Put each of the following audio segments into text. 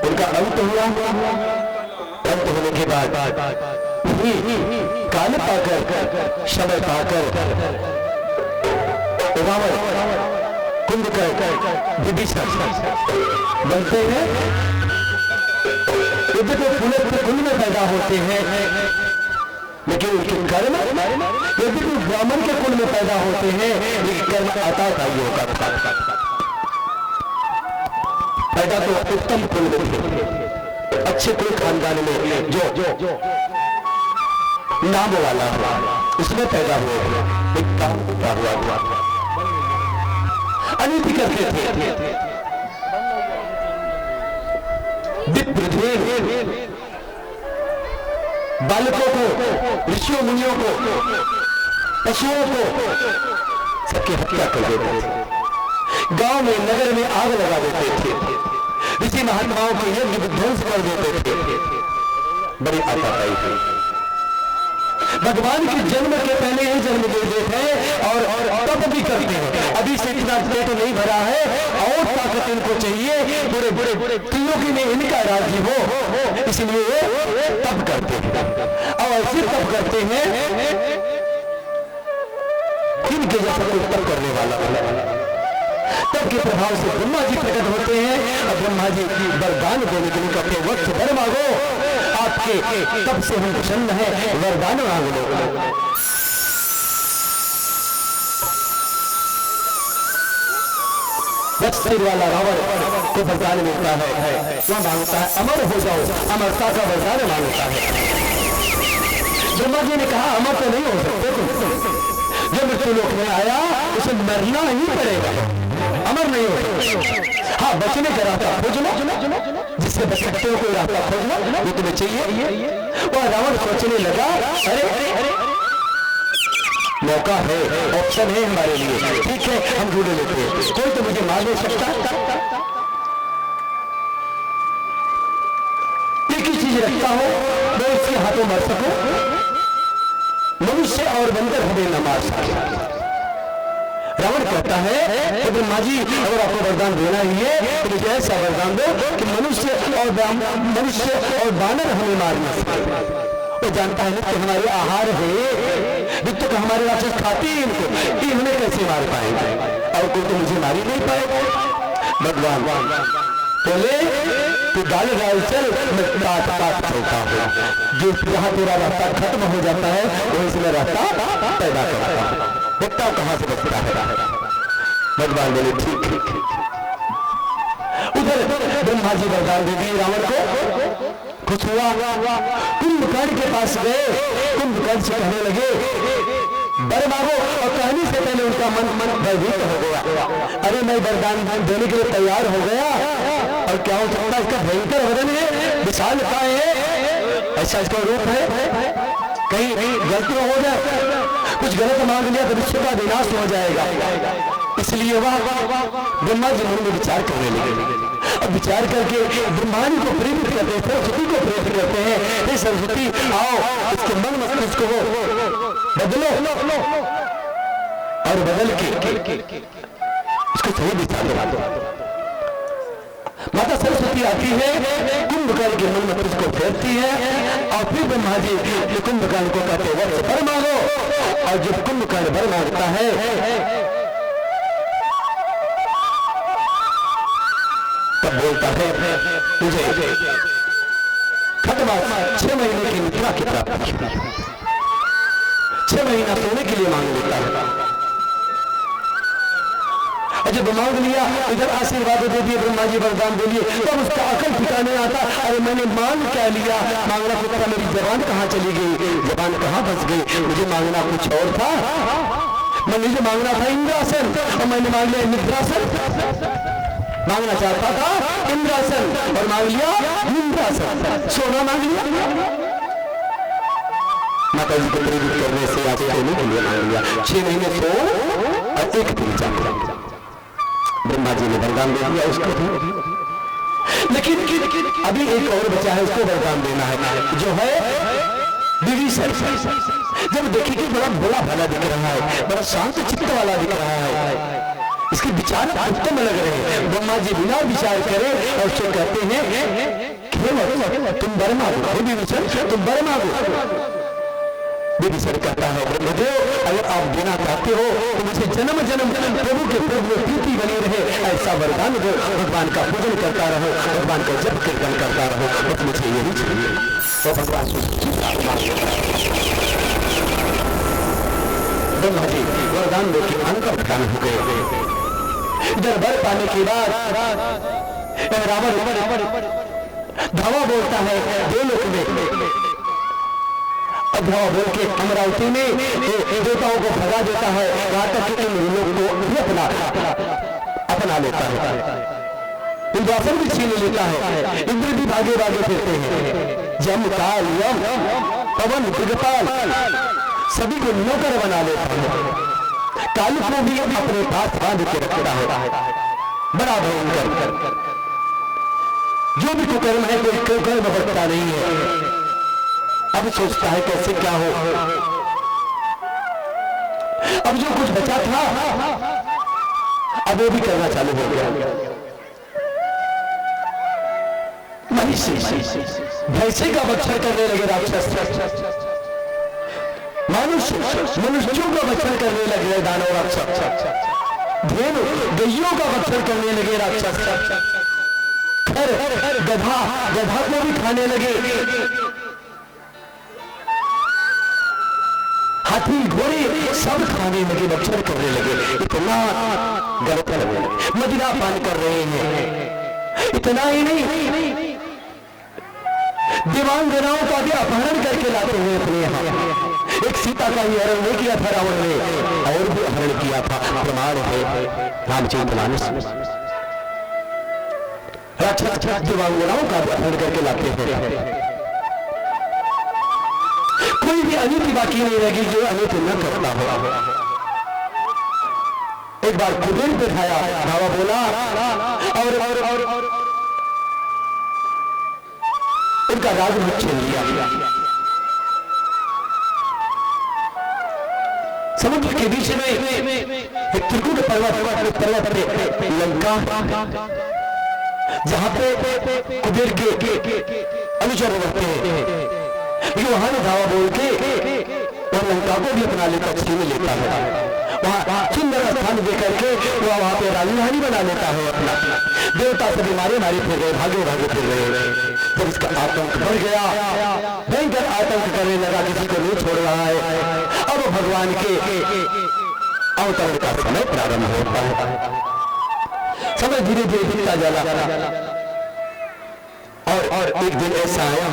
उनका अंत हुआ। अंत होने के बाद काल पाकर समय पाकर कुंभकर्ण विभीषण बनते हैं। युद्ध के कुल में पैदा होते हैं, लेकिन उनके कर्म यदि कोई ब्राह्मण के कुल में पैदा होते हैं, लेकिन कर्म आता था योगा पैदा तो उत्तम कुल में थे, अच्छे कुल खानदान में जो नाम वाला हुआ उसमें पैदा हुआ, एक काम हुआ अनिति करते थे। बालकों को, ऋषियों मुनियों को, पशुओं को सबकी हत्या कर देते थे। गांव में नगर में आग लगा देते थे। ऋषि महात्माओं के यज्ञ विध्वंस कर देते थे। बड़ी आताताई थी। भगवान के जन्म के पहले ही जन्म दे देते हैं और तप भी करते हैं। अभी से इतना पेट नहीं भरा है और ताकत इनको चाहिए, बड़े बड़े त्रिलोकी में इनका राज्य हो, इसलिए तप करते हैं। और ऐसे तप करते हैं इनके जैसा कोई तप करने वाला तब के प्रभाव से ब्रह्मा जी प्रकट होते हैं और ब्रह्मा जी वरदान देने के लिए कहते हैं वक्त वर मांगो, आपके तब से हम प्रसन्न है, वरदान मांग लो। सिर वाला रावण को वरदान मिलता है, वह मांगता है अमर हो जाओ, अमरता का वरदान मांगता है। ब्रह्मा जी ने कहा अमर तो नहीं हो सकते तुम, जब मृत्यु लोक में आया उसे मरना ही पड़ेगा, अमर नहीं हो सकते। हाँ, बचने का रास्ता खोज लो, जिससे बच सकते हो कोई रास्ता खोज लो, वो तुम्हें चाहिए। वह रावण सोचने लगा अरे मौका है, ऑप्शन है हमारे लिए, ठीक है हम ढूंढ लेते हैं, कोई तो मुझे मार नहीं सकता। एक ही चीज रखता हो मैं उसके हाथों मर सकूं, मनुष्य और बंदर हमें न मार सके। रावण कहता है कि ब्रह्मा जी अगर आपको वरदान देना ही है तो मुझे ऐसा वरदान दो कि मनुष्य और बानर हमें मार न सके। वो जानता है नित्य हमारे आहार है, नित्य को हमारे राक्षस खाते हैं, इनको ये हमें कैसे मार पाएंगे, और कोई तो मुझे मार ही नहीं पाएगा। भगवान बोले तू गाल डाल चल, मैं काट काट चलता हूँ, जो जहाँ तेरा रास्ता खत्म हो जाता है वहीं से मैं रास्ता पैदा करता हूँ, देखता हूँ कहाँ से बचता है। भगवान बोले ठीक है। उधर ब्रह्मा जी वरदान दे दिए रावण को। कुछ हुआ, कुंभकर्ण के पास गए, कुंभकर्ण से कहने लगे वर मांगो, और कहने से पहले उनका मन भयभीत हो गया। अरे मैं वरदान देने के लिए तैयार हो गया और क्या हो सकता है, इसका भयंकर वजन है, विशालकाय है, ऐसा इसका रूप है, कहीं गलती हो जाए, कुछ गलत मांग लिया तो विश्व का विनाश हो जाएगा। इसलिए वह ब्रह्मा जी मन में विचार करने लगे। अब विचार करके ब्रह्मांड को प्रेरित करते हैं, सरस्वती को प्रेरित करते हैं, हे सरस्वती आओ इसके मन मस्तिष्क को बदलो और बदल के इसको सही दिशा दो। माता सरस्वती आती है, कुंभकर्ण के मन मस्तिष्क को फेरती है और फिर ब्रह्मा जी कुंभकर्ण को कहते हैं वर मांगो, और जब कुंभकर्ण वर मांगता है तब बोलता है तुझे खत्म 6 महीने की निद्रा की प्राप्ति, 6 महीना सोने के लिए मांग लेता है। और जब मांग लिया, इधर आशीर्वाद दे दिए ब्रह्मा जी, वरदान दे दिए, तब उसका अकल ठिकाने आता, अरे मैंने मांग क्या लिया, मांगना कुछ था, मेरी जबान कहाँ चली गई, जबान कहाँ फंस गई, मुझे मांगना कुछ और था, मुझे मांगना था इंद्रासन और मैंने मांग लिया निद्रासन। मांगना चाहता था इंद्रासन और मांग लिया निद्रासन, सोना मांग लिया। माता जी को प्रेरित करने से आज सोने के लिए मांग लिया, 6 महीने सो और 1 दिन जाग। ब्रह्मा जी ने वरदान दे दिया उसको भी, लेकिन अभी एक और बचा है, उसको वरदान देना है, जो है विभीषण। जब देखे कि बड़ा भोला भाला दिख रहा है, बड़ा शांत चित्त वाला दिख रहा है, इसके विचार उत्तम लग रहे हैं, ब्रह्मा जी बिना विचार करे और उससे कहते हैं तुम वर मांगो, विभीषण तुम वर मांगो। विभीषण कहता है ब्रह्मदेव अगर आप देना चाहते हो तो मुझे जन्म जन्म प्रभु के प्रभु में प्रीति बनी रहे, ऐसा वरदान दो, भगवान का पूजन करता रहो, भगवान का जप कीर्तन करता रहो, बस मुझे यही चाहिए। तो भगवान ब्रह्मा जी वरदान दे के अंतर ध्यान हो गए। इधर वर पाने के बाद रावण धावा बोलता है देवलोक में, धावा बोल के अमरावती में देवताओं को भगा देता है, वहां तक इन लोग को भी अपना लेता है, इंद्रासन भी छीन लेता है, इंद्र भी भागे भागे फिरते हैं, जम काल यम पवन दिगपाल सभी को नौकर बना लेता है, काल को भी अपने पास बांध के रखता है, बड़ा भयंकर। जो भी कुकर्म है कोई कुकर्म बचता नहीं है, अब सोचता है कैसे क्या हो। अब जो कुछ बचा था अब वो भी करना चालू हो गया। भैंसे का बच्चन करने लगे राक्षस, मनुष्यों का बच्चन करने लगे दानव राक्षस, धेनु गैयों का बच्चन करने लगे राक्षस, गधा को भी खाने लगे, हाथी घोड़े सब खाने लगे, बच्चन करने लगे। इतना गलत कर रहे हैं, मदिरा पान कर रहे हैं। इतना ही नहीं, दिवांगनाओं का भी अपहरण करके लाते हुए अपने यहाँ। एक सीता का ही हरण नहीं किया था रावण ने, और भी अपहरण किया था। प्रमाण है रामचरितमानस में। राक्षस दिवांगनाओं का भी अपहरण करके लाते हैं। कोई भी अनिति बाकी नहीं रहेगी जो अनिति न करता हो। एक बार कुबेर बिठाया, धावा बोला और उनका राजभोग छीन लिया। समुद्र के बीच में एक त्रिकुट पर्वत पे लंका, जहां पे कुबेर के अनुचर रहते हैं, वहां धावा बोल के और लंका को भी अपना लेता, छीन लेता है। वहां सुंदर स्थान देकर के वहां पे राजधानी बना लेता है अपना। देवता सभी मारे फिर रहे, भागे फिर रहे। जब इसका आतंक बढ़ गया, भयंकर आतंक करने लगा, किसी को नहीं छोड़ रहा है। अब भगवान के अवतरण का समय प्रारंभ होता है। समय धीरे धीरे बीतता जाला और एक दिन ऐसा आया,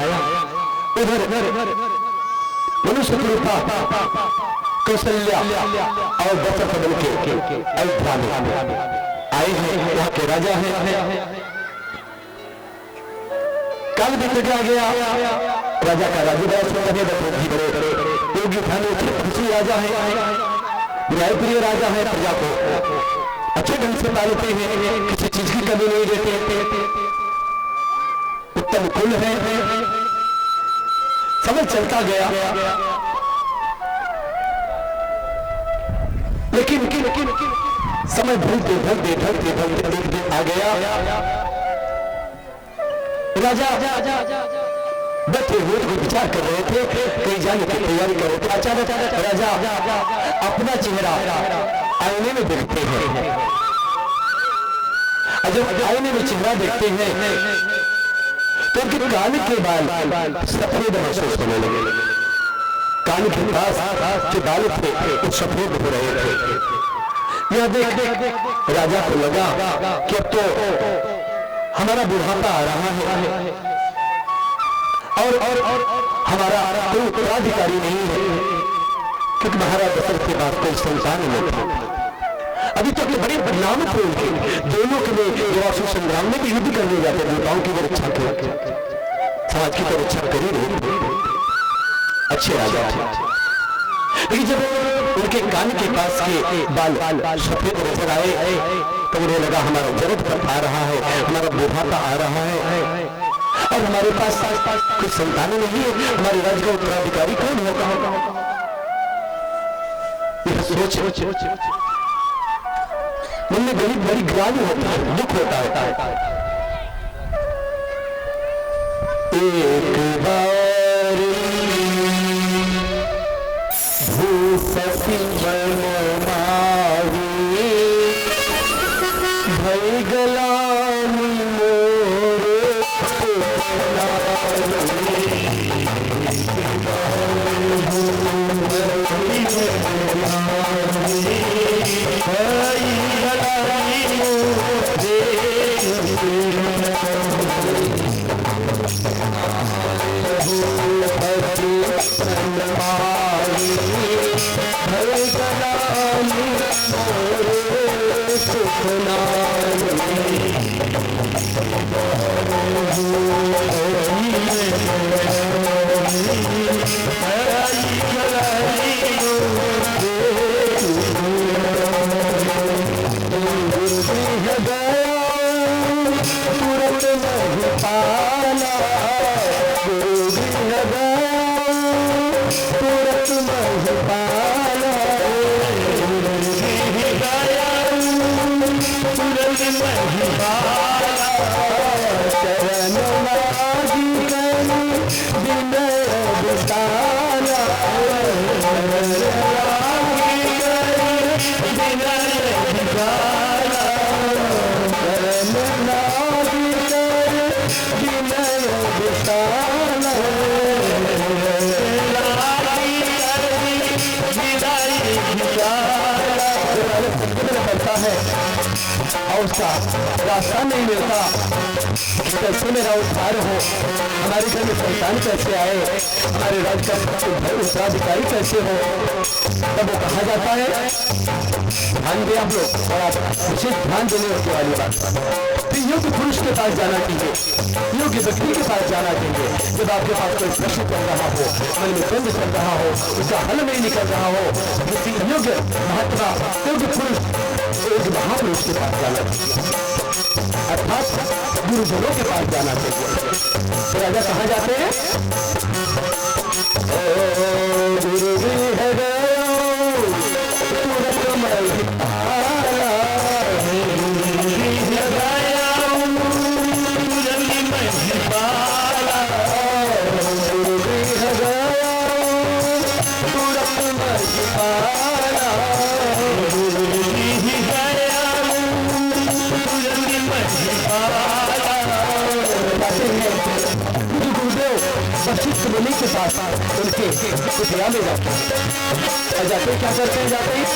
उधर मनुष्य रूपा कौशल्या और दशरथ बन के अयोध्या में आए हैं। वहां के राजा हैं। काल भी गया, राजा का राज्य बड़ा सुंदर है, दशरथ जी बड़े योगी धन राजा है, न्यायप्रिय राजा है, प्रजा को अच्छे ढंग से पालते हैं, किसी चीज की कमी नहीं देते, उत्तम कुल है। समय चलता गया, लेकिन समय ढलते एक दिन आ गया। राजा बैठे हुए विचार कर रहे थे, कहीं जाने की तैयारी कर रहे थे। अचानक राजा अपना चेहरा आईने में देखते हैं। जब आईने में चेहरा देखते हैं तो उनके कान के बाल सफेद महसूस होने लगे। कान के पास जो बाल थे वो सफेद हो रहे थे। यह देख राजा को लगा कि अब तो हमारा बुढ़ापा आ रहा है और हमारा कोई उत्तराधिकारी नहीं है, क्योंकि महाराज दशरथ के पास कोई संतान नहीं था। अभी तक बड़े बदनाम थे उनके, दोनों के लिए जो संग्राम में भी युद्ध करने जाते, देवताओं की भी रक्षा के, समाज की तो रक्षा कर ही रहे थे, अच्छे राजा थे। लेकिन जब उनके कान के पास के बाल सफेद नजर आए तो उन्हें लगा हमारा जरूरत पर आ रहा है, हमारा बुढ़ापा आ रहा है और हमारे पास कुछ संतान नहीं है, हमारे राज्य का उत्तराधिकारी कौन होगा। यह सोच मन में बड़ी ग्लानि होता है, दुख होता है। एक बार भूससी मन माही भई गलानी मोरे चरण लागी करी विनय विशाला, चरण लागी करी विनय विशाला, चरण लागी करी विनय विशाला, बनता है और उसका रास्ता नहीं मिलता, कैसे मेरा उद्धार हो, हमारे घर में संतान कैसे आए, हमारे राज्य का उत्तराधिकारी कैसे हो। तब वो कहा जाता है, ध्यान दें आप लोग, और आप विशेष ध्यान देने वाली बात, फिर योग्य पुरुष के पास जाना चाहिए, योग्य व्यक्ति के पास जाना चाहिए। जब आपके पास कोई प्रश्न चल रहा हो, मन में द्वंद चल रहा हो, उसका हल नहीं निकल रहा हो, किसी योग्य महात्मा, योग्य पुरुष, एक महापुरुष के पास जाना चाहिए, अर्थात गुरुजनों के पास जाना चाहिए। तो राजा कहाँ जाते हैं? गुरु भी है वशिष्ठ मुनि के पास उनके कुटिया में जाते हैं, और जाते क्या करते हैं? जाते हैं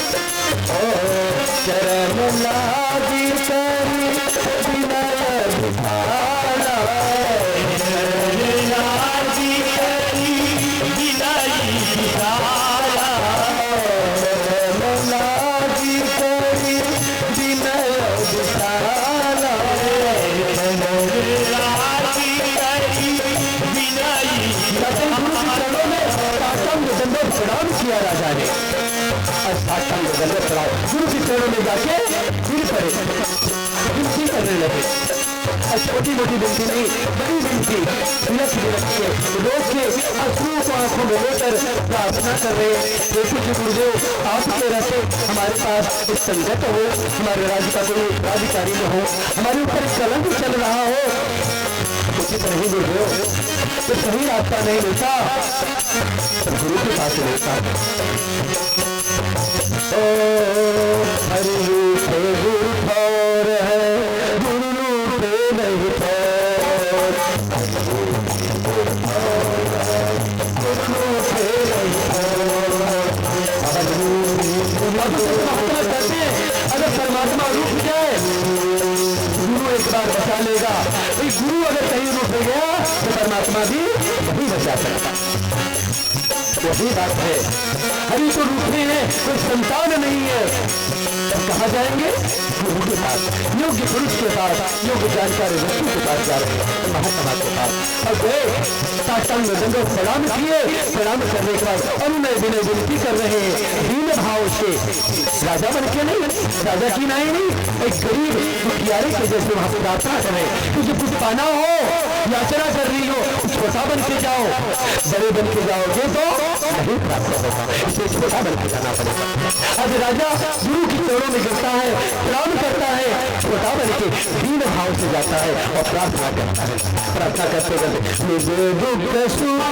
चरण लागी करी विनय विशाला, चरण लागी करी विनय विशाला, चरण लागी करी विनय विशाला, चरण लागी करी चरणों में साष्टांग दंडवत प्रणाम किया राजा ने, और साष्टांग दंडवत प्रणाम गुरु के चरणों में जाके गिर पड़े, विनती करने लगे। और छोटी मोटी विनती नहीं, बड़ी विनती, विनत के लोग के अश्रुओं को आंखों में लेकर प्रार्थना कर रहे, देखो कि गुरुदेव आपके रहते हमारे पास एक संगत हो, हमारे राज्य का कोई अधिकारी न हो, हमारे ऊपर कलंक चल रहा हो, उसी तरह ही गुरुदेव तो सही रास्ता नहीं मिलता, गुरु के पास मिलता। ओ हरि रूप गुरु ठौर है, गुरु रूप नहीं ठौर, अगर परमात्मा रूप जाए, गुरु एक बार बचा लेगा, गुरु अगर सही रूप हो गया तो परमात्मा भी वही बचा सकता। वही बात है, हरि तो रूठे हैं, कोई संतान नहीं है, तब कहाँ जाएंगे? गुरु के पास, योग्य पुरुष के पास, योग्य जानकारी व्यक्ति के पास जा रहे हैं, महात्मा के पास। और गए साष्टांग दंडवत प्रणाम किए, प्रणाम करने के बाद अनुनय विनय विनती कर रहे हैं दीन भाव से, राजा बन के नहीं, राजा की नाई नहीं, एक गरीब दुखियारे के जैसे वहां पर प्रार्थना करें, तुझे कुछ पाना हो, याचना कर रही हो, छोटा बन के जाओ, बड़े बन के जाओगे तो नहीं प्राप्त होगा, इसलिए छोटा बन के जाना पड़ेगा। आज राजा गुरु की चरणों में गिरता है, प्रणाम करता है, छोटा बन के दीन भाव से जाता है और प्रार्थना करता है। प्रार्थना करते करते मुझे दुख सुख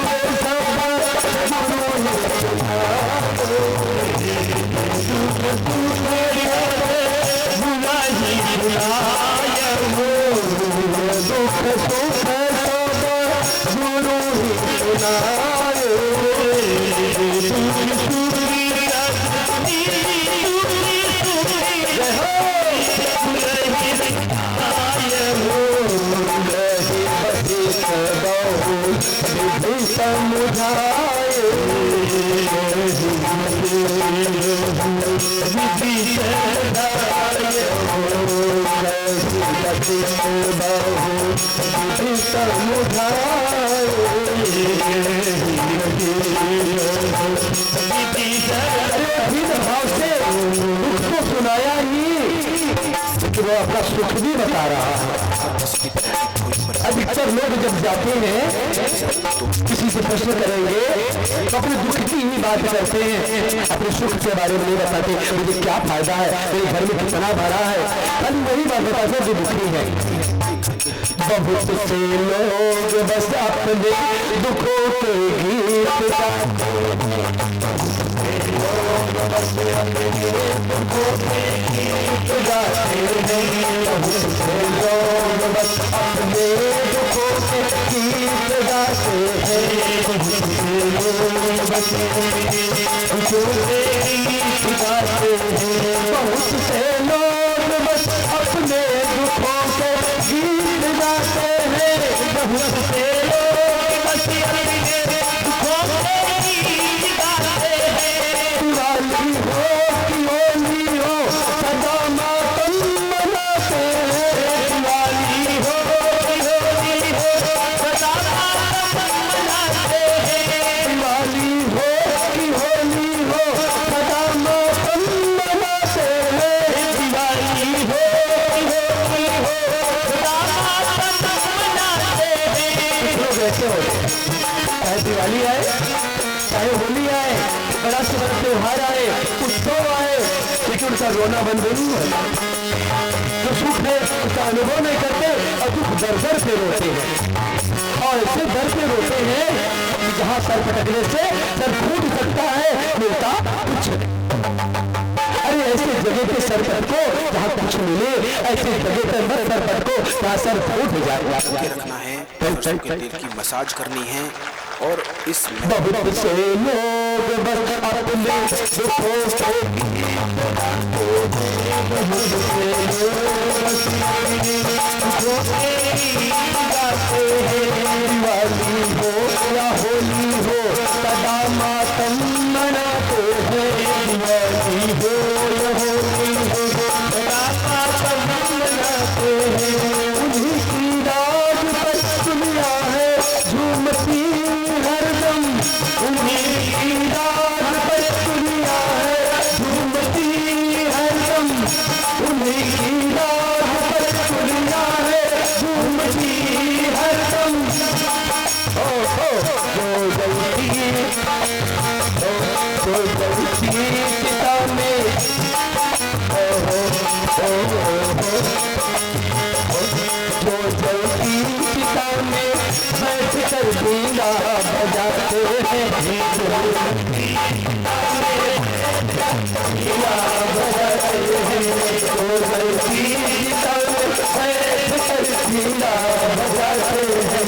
भाव से उसको सुनाया ही, लेकिन वो अपना सुख भी बता रहा है। अधिकतर लोग जब जाते हैं किसी से प्रश्न करेंगे तो अपने दुख की ही बात करते हैं, अपने सुख के बारे में नहीं बताते मुझे क्या फायदा है, मेरे घर में कितना भरा है, खाली वही बात बताते जो दुखी है। बहुत से लोग बस अपने दुखों के गीत गाते दिवाली आए चाहे होली आए, बड़ा से बड़ा त्योहार आए, उत्सव आए, लेकिन उनका रोना बंद नहीं होता। जो सुख है उसका अनुभव नहीं करते और दुख दर दर से रोते हैं, और ऐसे दर से रोते हैं कि जहां सर पटकने से सर फूट सकता है, मिलता कुछ नहीं। अरे ऐसे जगह पे सर पटको जहाँ कुछ मिले, ऐसे जगह पे मत सर पटको जहाँ सर फूट जाएगा। रखना है, दिल की मसाज करनी है। और इस बहुत से लोग बस अपने दुखों से दिवाली हो या होली हो सदा मातम मनाते हैं, दिवाली हो या होली हो सदा मातम मनाते हैं। उन्हीं की राज पर दुनिया है झूमती हरदम, उन्हीं की राज पर दुनिया है झूमती हरदम, उन्हीं की राज पर दुनिया है झूमती हरदम। जो गलती पिता में, जो जलती पिता में बैठ कर बीना बजाते हैं, बीना बजाते हैं। जो जलती पिता में बैठ कर बीना बजाते हैं,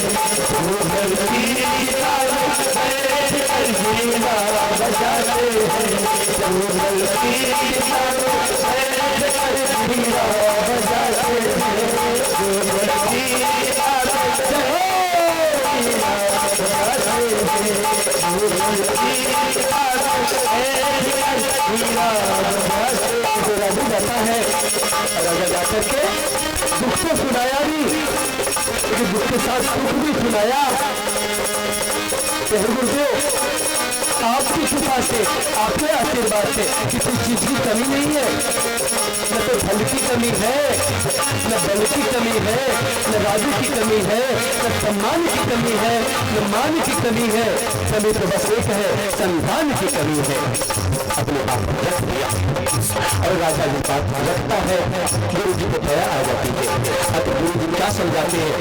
जो जलती पिता में बैठ कर बीना बजाते हैं, जो जलती पिता में बैठ कर बीना बजाते हैं, जो जलती जाता है। राजा जाकर के दुख तो सुनाया भी, लेकिन दुख के साथ सुख भी सुनाया। गुरुदेव आपकी कृपा से, आपके आशीर्वाद से किसी चीज की कमी नहीं है, न तो धन की कमी है, न बल की कमी है, न राजू की कमी है, न सम्मान की कमी है, न मान की कमी है। कमी तो बस एक है, संतान की कमी है। अपने आप को रख दिया और राजा जी बात रखता है, गुरु जी को दया आ जाती है। अब गुरु जी क्या समझाते हैं,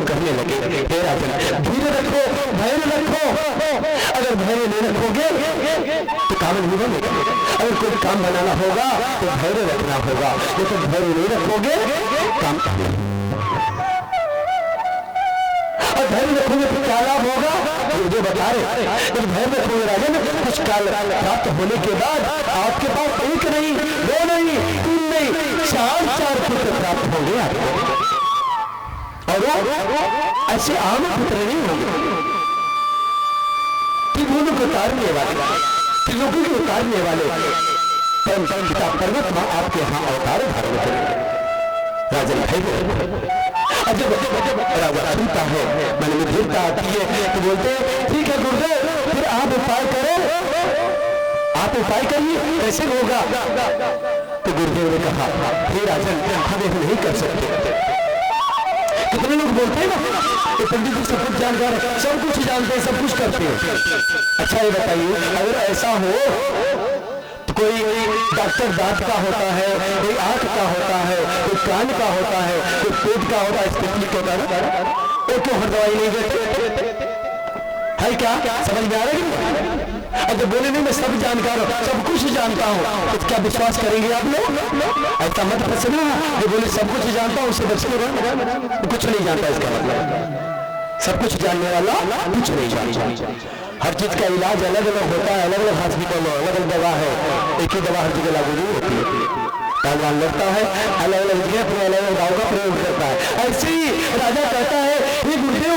करने लगे, धीरे रखो, धैर्य रखो। अगर अगर धैर्य नहीं रखोगे तो काम नहीं बनेगा। अगर कोई काम बनाना होगा तो धैर्य रखना होगा, लेकिन धैर्य नहीं रखोगे काम और धैर्य रखोगे तो क्या लाभ होगा जो बता रहे। जब धैर्य रखोगे राजन, कुछ काल प्राप्त होने के बाद आपके पास एक नहीं, दो नहीं, तीन नहीं, चार पुत्र प्राप्त होंगे आपको, और ऐसे आम पुत्र नहीं होंगे। त्रिभुवन को उतारने वाले, त्रिलोकी को उतारने वाले परम पिता परमात्मा आपके यहाँ अवतार धारण करेंगे। राजन धैर्य जब राजा सुनता है, मन में धीरता आती है तो बोलते हैं ठीक है गुरुदेव, फिर आप उपाय करो, आप उपाय करिए, कैसे होगा। तो गुरुदेव ने कहा हे राजन, हम ऐसा नहीं कर सकते। कितने लोग बोलते हैं ना कि पंडित जी सब कुछ जानकार है, सब कुछ जानते हैं, सब कुछ करते हैं। अच्छा ये बताइए, अगर ऐसा हो तो कोई डॉक्टर दांत का होता है, कोई आंख का होता है, कोई कान का होता है, कोई पेट का होता है, स्पेशलिस्ट होता है, वो क्यों हर दवाई नहीं देते है? क्या समझ में आ रहा है? अगर बोले नहीं मैं सब जानकार हूँ, सब कुछ जानता हूँ, तो क्या विश्वास करेंगे आप लोग? ऐसा मत फंसना, जो बोले सब कुछ जानता हूँ उससे बचने रहो, कुछ नहीं जानता। इसका मतलब सब कुछ जानने वाला कुछ नहीं जानता। हर चीज का इलाज अलग अलग होता है, अलग अलग हॉस्पिटल में अलग अलग दवा है, एक ही दवा हर जगह लागू नहीं होती है। भगवान लड़ता है, अलग अलग जगह अपने अलग अलग दाव का प्रयोग करता है। ऐसे ही राजा कहता है हे गुरुदेव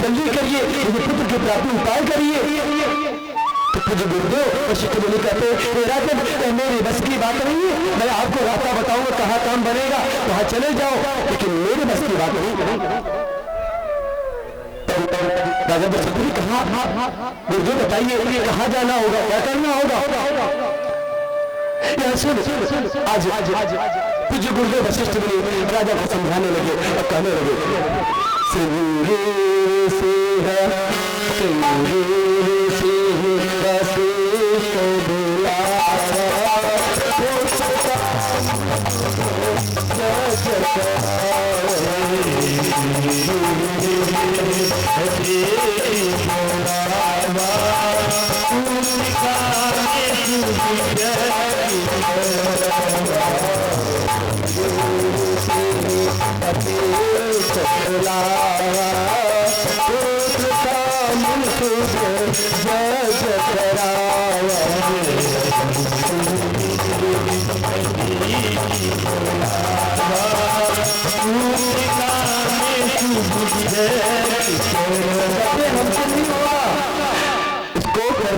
जल्दी करिए, मुझे पुत्र की प्राप्ति उपाय करिए। तो पूज्य गुरुदेव वशिष्ठ मुनि कहते राजन मेरी बस की बात नहीं है, मैं आपको रास्ता बताऊंगा कहाँ काम बनेगा, वहां चले जाओ, लेकिन मेरी बस की बात नहीं। राजा वशिष्ठ ने कहा गुरुदेव बताइए कहाँ जाना होगा, क्या करना होगा। आज पूज्य गुरुदेव वशिष्ठ मुनि राजा को समझाने लगे और कहने लगे सिंह से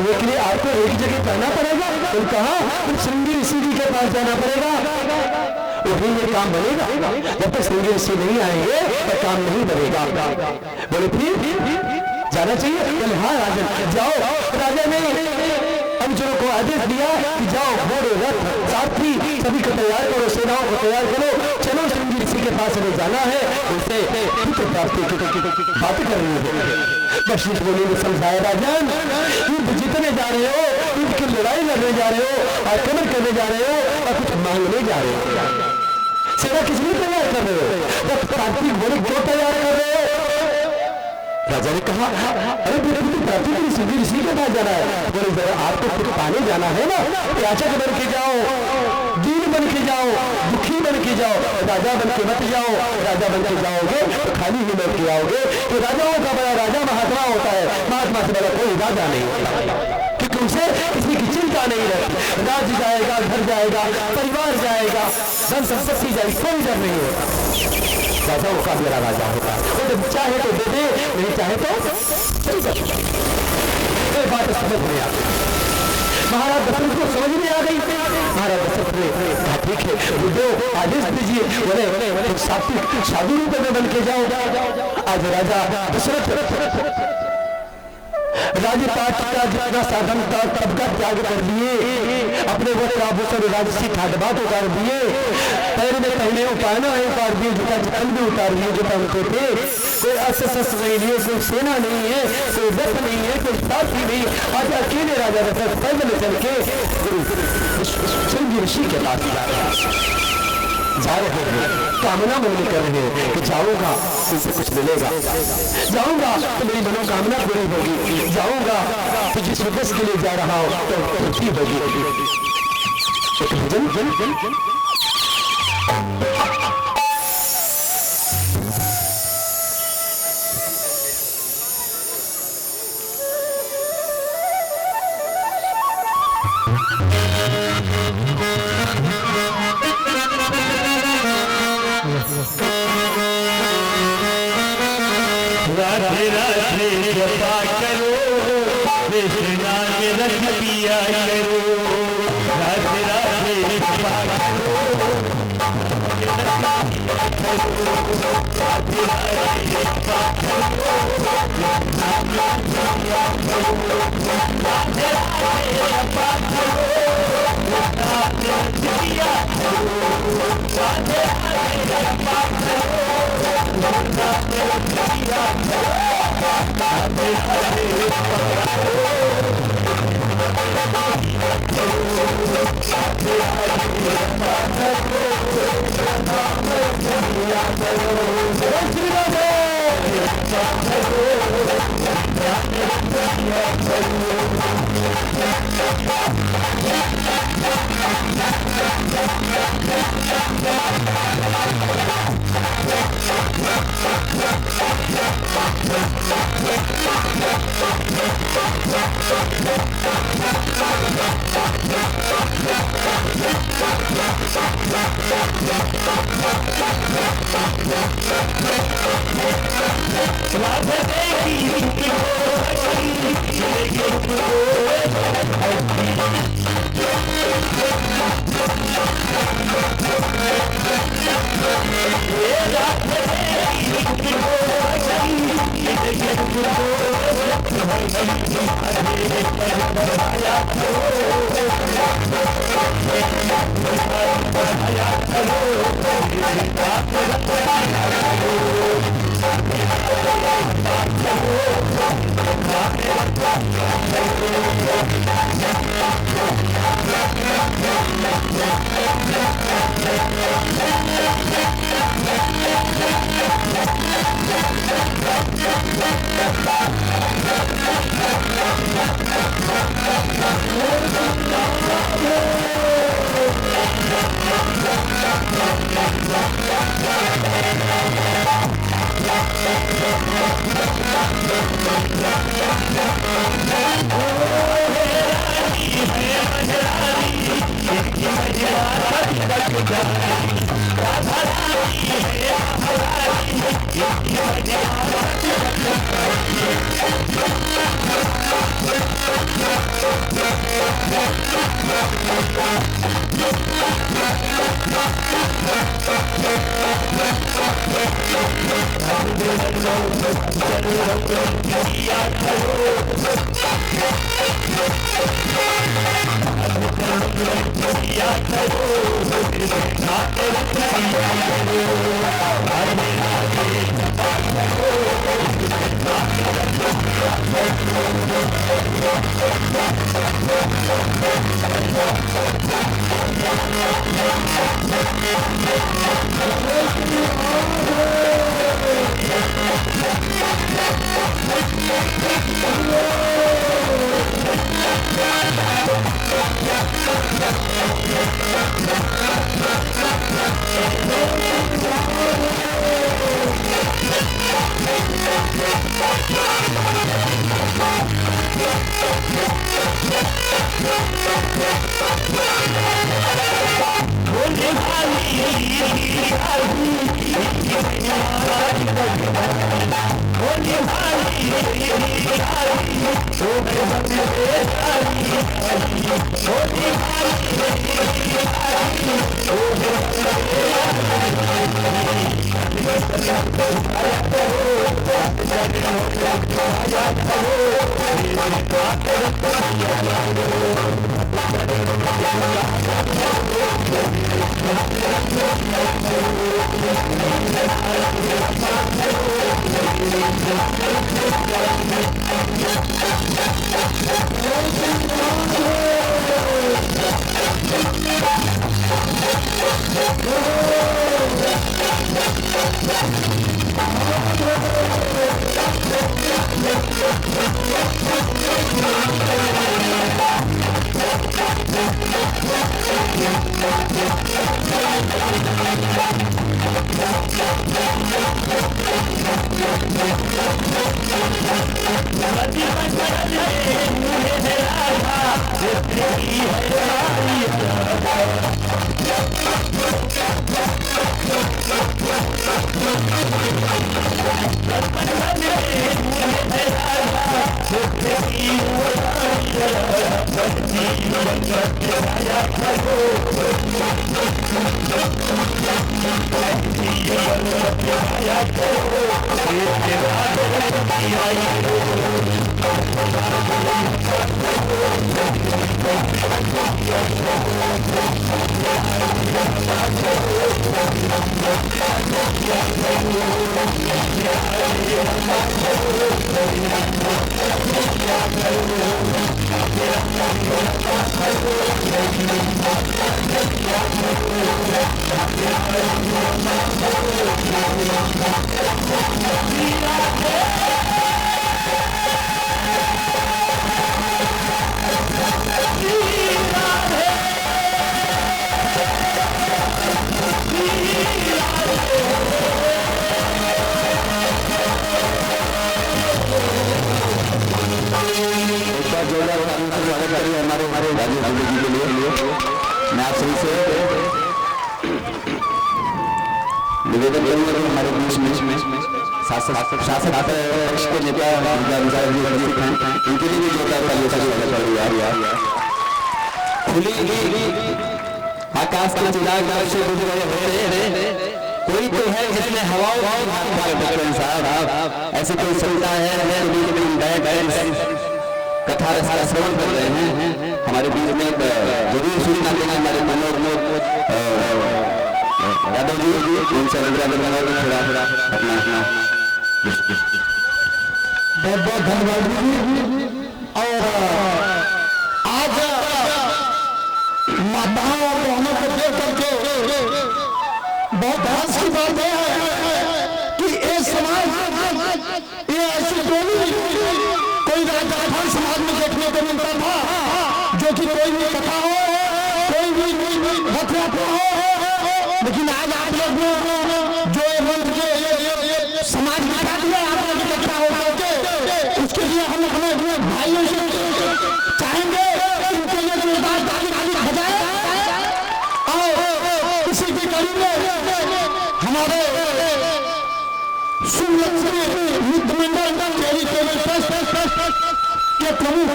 के लिए आपको एक जगह जाना पड़ेगा। तो कहा श्रृंगी ऋषि जी के पास जाना पड़ेगा, वही ये काम बनेगा। जब तक श्रृंगी ऋषि नहीं आएंगे तो काम नहीं बनेगा। बोले फिर जाना चाहिए। बोले हाँ राजन जाओ। राजा ने अनुचरों को आदेश दिया कि जाओ घोड़े रथ सारथी सभी को तैयार करो, सेनाओं को तैयार करो, चलो श्रृंगी ऋषि के पास हमें जाना है, उनसे पुत्र प्राप्ति की बात करनी है। वशिष्ठ मुनि ने समझाया राजन युद्ध जीतने जा रहे हो, युद्ध की लड़ाई लड़ने जा रहे हो, आक्रमण करने जा रहे हो और कुछ मांगने जा रहे हो। सेना किस लिए तैयार कर रहे हो, रथ प्राप्ति घोड़े क्यों तैयार कर रहे हो। राजा ने कहा अरे प्राप्ति के लिए श्रृंगी ऋषि के पास जाना है। बोले जरा आपको कुछ पाने जाना है ना, याचक बन के जाओ, दीन बन के जाओ, दुखी बन के जाओ, राजा बन के मत जाओ। राजा बन के जाओगे तो खाली ही बन के आओगे। तो राजाओं का बड़ा राजा महात्मा होता है, महात्मा से बड़ा कोई राजा नहीं होता, क्योंकि उसे किसी की चिंता नहीं रहती। राज्य जाएगा, घर जाएगा, परिवार जाएगा, धन संपत्ति जाएगी, कोई डर नहीं होता। राजाओं का मेरा राजा होता है, वो जब चाहे तो दे दे, नहीं चाहे तो चल जाए। बात समझ में आ गई, महाराज दशरथ को समझ में आ गई। महाराज दशरथ ने कहा ठीक है गुरुदेव आदेश दीजिए। बोले सात्विक साधु रूप में बन के जाओ। आज राजा दशरथ राजपाट का जितना साधन था सबका त्याग कर दिए, अपने वो आभूषण राजसी ठाडबाट उतार दिए, पैर में पहले उतारना है उतार दिए, जूता चप्पल भी उतार दिए जो पहनते थे। कोई अस्त्र शस्त्र नहीं है, कोई सेना नहीं है, कोई रथ नहीं है, कोई साथी नहीं। आज अकेले राजा दशरथ पैदल चल के श्रृंगी ऋषि के पास जा रहा है। जा रहे हैं, कामना मन में कर रहे हैं कि जाऊंगा तुमसे कुछ मिलेगा, जाऊंगा तो मेरी मनोकामना पूरी होगी, जाऊंगा तो जिस उद्देश्य के लिए जा रहा हूं तो पूर्ति होगी। एक भजन राधे राधे जपा करो, कृष्णा के रंग पिया करो, राधे राधे जपा करो, राधे राधे जपा करो, राधे राधे जपा करो, राधे पिया करो, राधे राधे जपा करो, राधे पिया करो, राधे राधे Oh हमारे राजीव गांधी जी के लिए मैं आप सभी से निवेदन करूंगा कि हमारे बीच में शासक पक्ष के नेता इनके लिए भी जोरदार खुली आकाश के चिराग से गुजर रहे कोई तो है जिसने हवाओं साहब ऐसे कोई सत्ता है कथा श्रवण कर रहे हैं हमारे बीच में जरूर सुनना देना हमारे मनोज यादव जी उनसे थोड़ा अपना बहुत बहुत धन्यवाद। और आज माताओं और बहनों को देख करके बहुत हर्ष की बात है कि ये समाज ये ऐसी टोली कोई राजस्थान समाज में देखने को मिलता था जो कि कोई भी कथा हो कोई भी रथ यात्रा हो, लेकिन आज आप लोग जो समाज में दिया आप लोग इकट्ठा हो करके उसके लिए हम अपने भाइयों से चाहेंगे उनके लिए जोरदार ताली बजाए। और इसी के कड़ी में हमारे सुलक्षणी मित्र मंडल चैरिटेबल ट्रस्ट के प्रमुख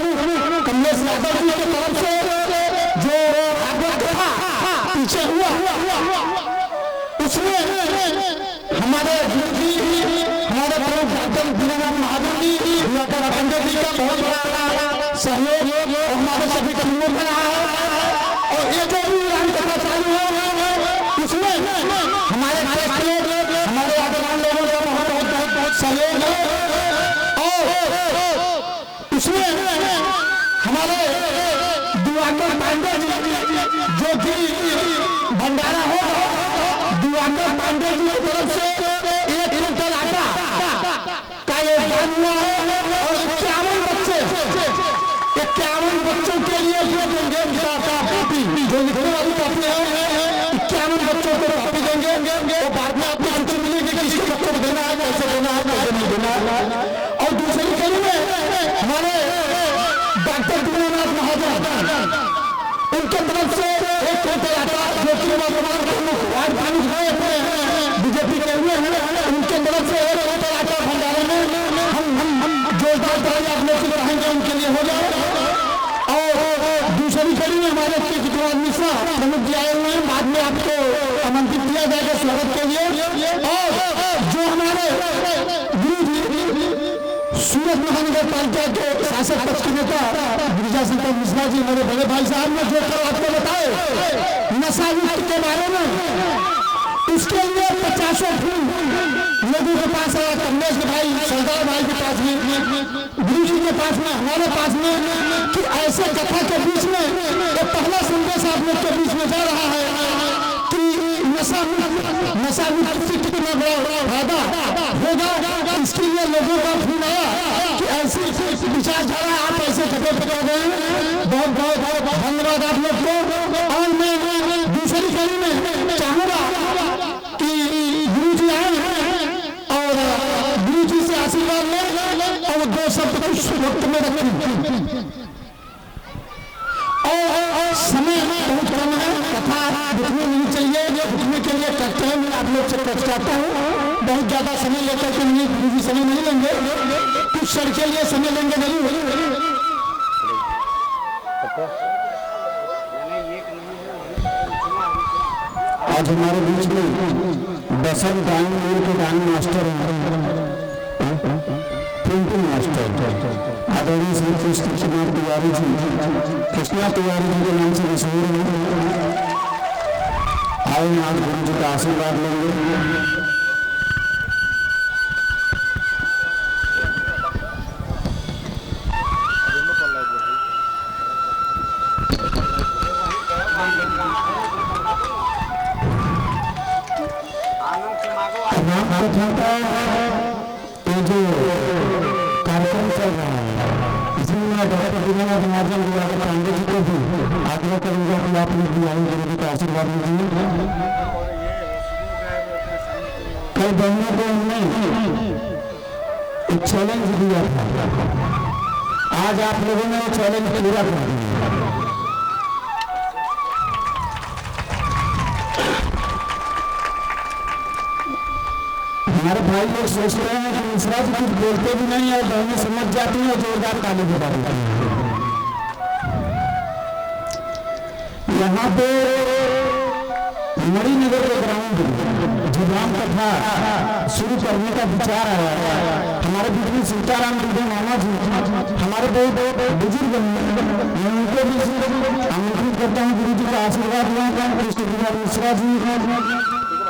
कमलेश यादव जी की तरफ से जो पीछे हुआ उसमें हमारे हमारे प्रमुख डॉक्टर दीनानाथ महाजन जी डॉक्टर अखंड जी का बहुत बड़ा सहयोग और हमारे सभी टीमों का रहा है। और ये जो भी रामकथा चालू है उसमें हमारे हमारे आदरणीय लोगों का बहुत सहयोग है। और उसमें हमारे दिवाकर पांडे जी जो कि भंडारा हो दिवाकर पांडे जी की तरफ से 1 क्विंटल आटा का योगदान हुआ है। और 51 बच्चों के लिए जो लिखने वाली कॉपी है 51 बच्चों को कॉपी देंगे। वो बाद में आपको सूचना मिलेगी कि किसको बच्चों को देना है कैसे देना है कैसे नहीं देना है। और दूसरी कड़ी में हमारे डॉक्टर दीनानाथ महाजन उनके तरफ से 1 क्विंटल आटा जो कि वर्तमान वार्ड प्रमुख है बीजेपी के हुए हैं उनके तरफ से 1 क्विंटल आटा भंडारे में हम जोरदार ताली आप लोग रहेंगे उनके लिए हो जाए। और दूसरी कड़ी में हमारे कुमार मिश्रा प्रमुख जी आए हुए हैं बाद में आपको आमंत्रित किया जाएगा स्वागत के लिए। और जो हमारे सूरत महानगर पालिका के शासक पक्ष के नेता गिरिजा शंकर मिश्रा जी मेरे बड़े भाई साहब ने जो कल आपको बताए नशा मुक्त के बारे में उसके लिए 50 फूल लोगों के पास आया कमलेश भाई सरदार भाई के पास में गुरु जी के पास में हमारे पास में कि ऐसे कथा के बीच में एक पहला संदेश आप लोग के बीच में जा रहा है कि नशा मुक्त कितना बड़ा फायदा होगा। इसके लिए लोगों का फोन आया कि ऐसी विचारधारा आप ऐसे जगह पकड़ गए, बहुत बहुत धन्यवाद आप लोग को। और मैं दूसरी कड़ी में चाहूंगा कि गुरु जी आए और गुरु जी से आशीर्वाद लें और दो शब्द कुछ वक्त में रखें। और समय बहुत कम है, कथा रुकनी नहीं चाहिए, रुकने के लिए कहते हैं। मैं आप लोग से कह चाहता हूँ बहुत ज्यादा समय लेकर के लिए गुरु जी समय नहीं लेंगे, कुछ क्षण के लिए समय लेंगे नहीं। आज हमारे बीच में बसंत गायन के गायन मास्टर हैं, प्रिंटिंग मास्टर आदरणीय श्री कृष्ण कुमार तिवारी जी, कृष्णा तिवारी जी के नाम से मशहूर हैं। आए आज गुरु जी का आशीर्वाद लेंगे। ये जो कार्यक्रम चल रहा है इसमें मैं डॉक्टर दीनानाथ महाजन विवाह पांडे जी को भी आग्रह करूंगा कि आप लोग भी आए, गुरु जी का आशीर्वाद लीजिए। कल बहनों को हमने एक चैलेंज दिया था, आज आप लोगों ने वो चैलेंज पूरा कर दिया। हमारे भाई लोग सोच रहे हैं कि मिश्रा जी कुछ बोलते भी नहीं और बहनें समझ जाती हैं और जोरदार ताली बजा देती हैं। यहाँ पे मणिनगर के ग्राउंड जो राम कथा शुरू करने का विचार आया, हमारे बिजली सीताराम दुबे मामा जी हमारे बहुत बुजुर्ग हैं, मैं उनको भी आमंत्रित करता हूँ गुरु जी का आशीर्वाद लेंगे। कृष्ण कुमार मिश्रा जी,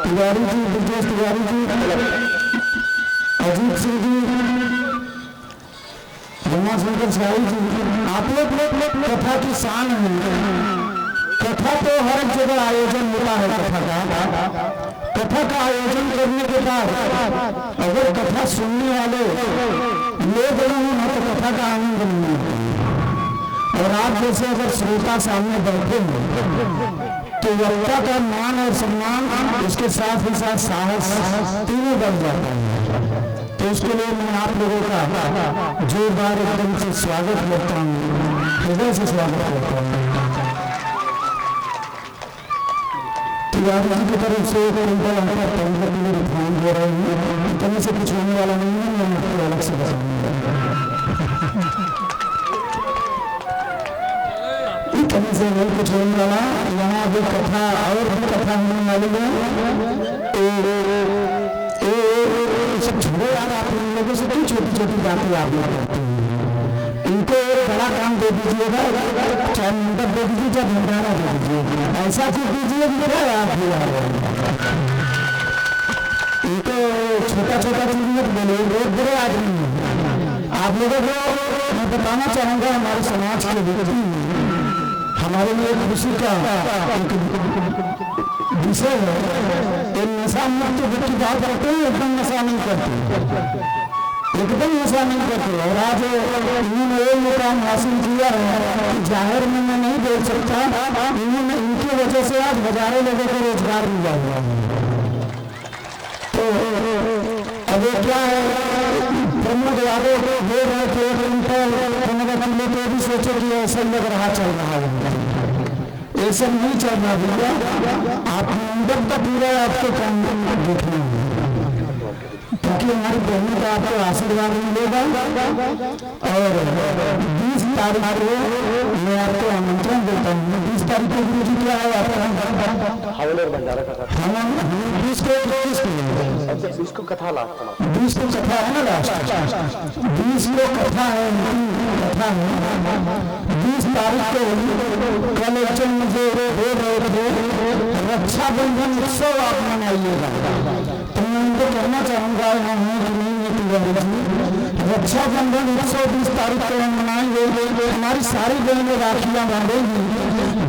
तिवारी जी, ब्रजेश तिवारी जी, अजीत सिंह जी, रमाशंकर शाही जी, आप लोग कथा की शान है। कथा तो हर जगह आयोजन होता है कथा का। कथा का आयोजन करने के बाद अगर कथा सुनने वाले लोग नहीं हैं तो कथा का आनंद नहीं है। और आप जैसे अगर श्रोता सामने बैठे हैं तो वक्ता का मान और सम्मान, उसके साथ ही साथ साहस तीनों बढ़ जाता है। तो इसके लिए मैं आप लोगों का जोरदार एकदम से स्वागत करता हूँ, हृदय से स्वागत करता हूँ। तिवारी जी की तरफ से कुंतल अंतर तंत्र के लिए ध्यान दे रहे हैं, कहीं से कुछ होने वाला नहीं है, मैं आपको अलग से बताऊंगा। कहीं से नहीं कुछ होने वाला, यहाँ भी कथा और भी कथा होने वाली है। सब छोड़ो यार, आप इन लोगों से क्यों छोटी छोटी बातें आप लोग करते हैं। इनको एक बड़ा काम दे दीजिएगा, चाहे मंडप दे दीजिए चाहे भंडारा दे दीजिए, ऐसा चीज दीजिए कि आप भी आ रहे हैं। इनको छोटा छोटा चीज मत बोलिए, बहुत बड़े आदमी हैं। आप लोगों को मैं बताना चाहूंगा हमारे समाज के व्यक्ति हमारे लिए खुशी का विषय है। एक नशा मुक्त व्यक्ति बात करते हैं, एकदम नशा नहीं करते, एकदम नशा नहीं करते। और आज इन्होंने एक मुकाम हासिल किया है कि जाहिर में मैं नहीं बोल सकता, इन्होंने इनकी वजह से आज हजारों लोगों को रोजगार मिला हुआ है। तो अब क्या है, प्रमोद यादव बोल रहे थे किलो तो भी सोचो कि ऐसा लग रहा चल रहा है, ऐसा नहीं चल रहा भैया। आप मंडप का पूरा आपको काम देखना है, क्योंकि हमारी बहनों का आपको आशीर्वाद मिलेगा। और 20 तारीख को मैं आपको आमंत्रण देता हूँ। 20 तारीख को गुरु जी क्या है आपका हवलर भंडारा का, हम 20 को कथा लास्ट, 20 को कथा है ना लास्ट, 20 को कथा है, कथा है 20 तारीख को। कल एक्चुअल मुझे बोल रहे थे रक्षाबंधन उत्सव आप मनाइएगा, तो मैं उनको कहना चाहूंगा यहाँ कि नहीं रक्षाबंधन 120 तारीख को हम मनाएंगे। हमारी सारी बहनें राखियां बांधेंगी।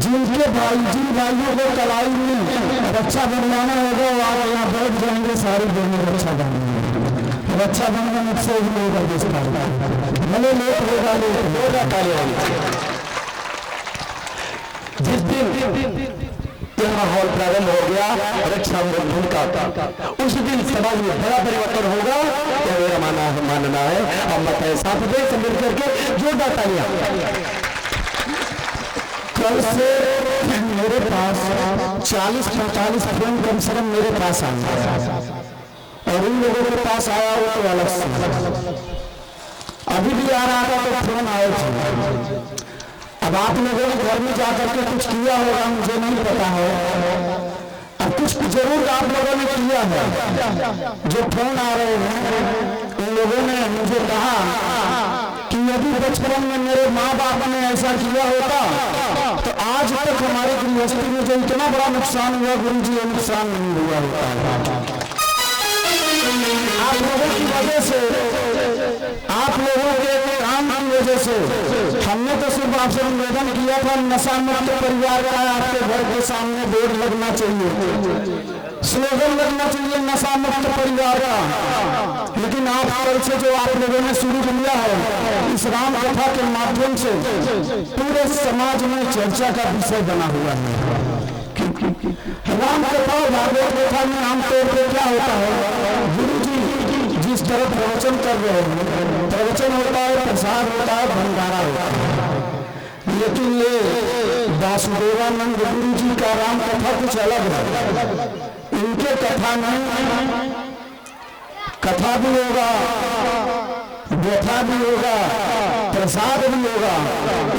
जिनके भाई जिन भाइयों को कलाई में रक्षा बंधवाना होगा वो आप यहाँ बैठ जाएंगे, सारी बहनें रक्षा बांधेंगे। रक्षाबंधन 120 तारीख भले लेट होगा, लेट होगा, ताली होनी चाहिए। जिस दिन यह माहौल प्रारंभ हो गया रक्षाबंधन का, उस दिन समाज में बड़ा परिवर्तन होगा, यह मेरा मानना है। अब बताए साथ में सब मिल करके जोरदार तालियां। कल से मेरे पास 40-45 फोन कम से कम मेरे पास आया और उन लोगों के पास आया हुआ तो अलग से। अभी भी आ रहा था तो फोन आए थे। अब आप लोगों ने घर में जाकर के कुछ किया होगा, मुझे नहीं पता है। अब कुछ जरूर आप लोगों ने किया है। जो फोन आ रहे हैं उन लोगों ने मुझे कहा कि यदि बचपन में मेरे माँ बाप ने ऐसा किया होता तो आज तक हमारे गृहस्थी में जो इतना बड़ा नुकसान हुआ गुरु जी, ये नुकसान नहीं हुआ होता। आप लोगों की वजह से, आप लोगों के काम की वजह से हमने तो सिर्फ आपसे निवेदन किया था नशा मुक्त परिवार का आपके घर के सामने बोर्ड लगना चाहिए, स्लोगन लगना चाहिए नशा मुक्त परिवार का। लेकिन आप कल से जो आप लोगों ने शुरू किया है इस राम कथा के माध्यम से पूरे समाज में चर्चा का विषय बना हुआ है। राम कथा भागवत कथा में आमतौर पर क्या होता है, गुरु जी जिस तरह प्रवचन कर रहे हैं, प्रवचन होता है, प्रसाद होता है, भंडारा होता है। लेकिन ये वासुदेवानंद गुरु जी का राम कथा कुछ अलग है। इनके कथा में कथा भी होगा, व्यथा भी होगा, प्रसाद भी होगा,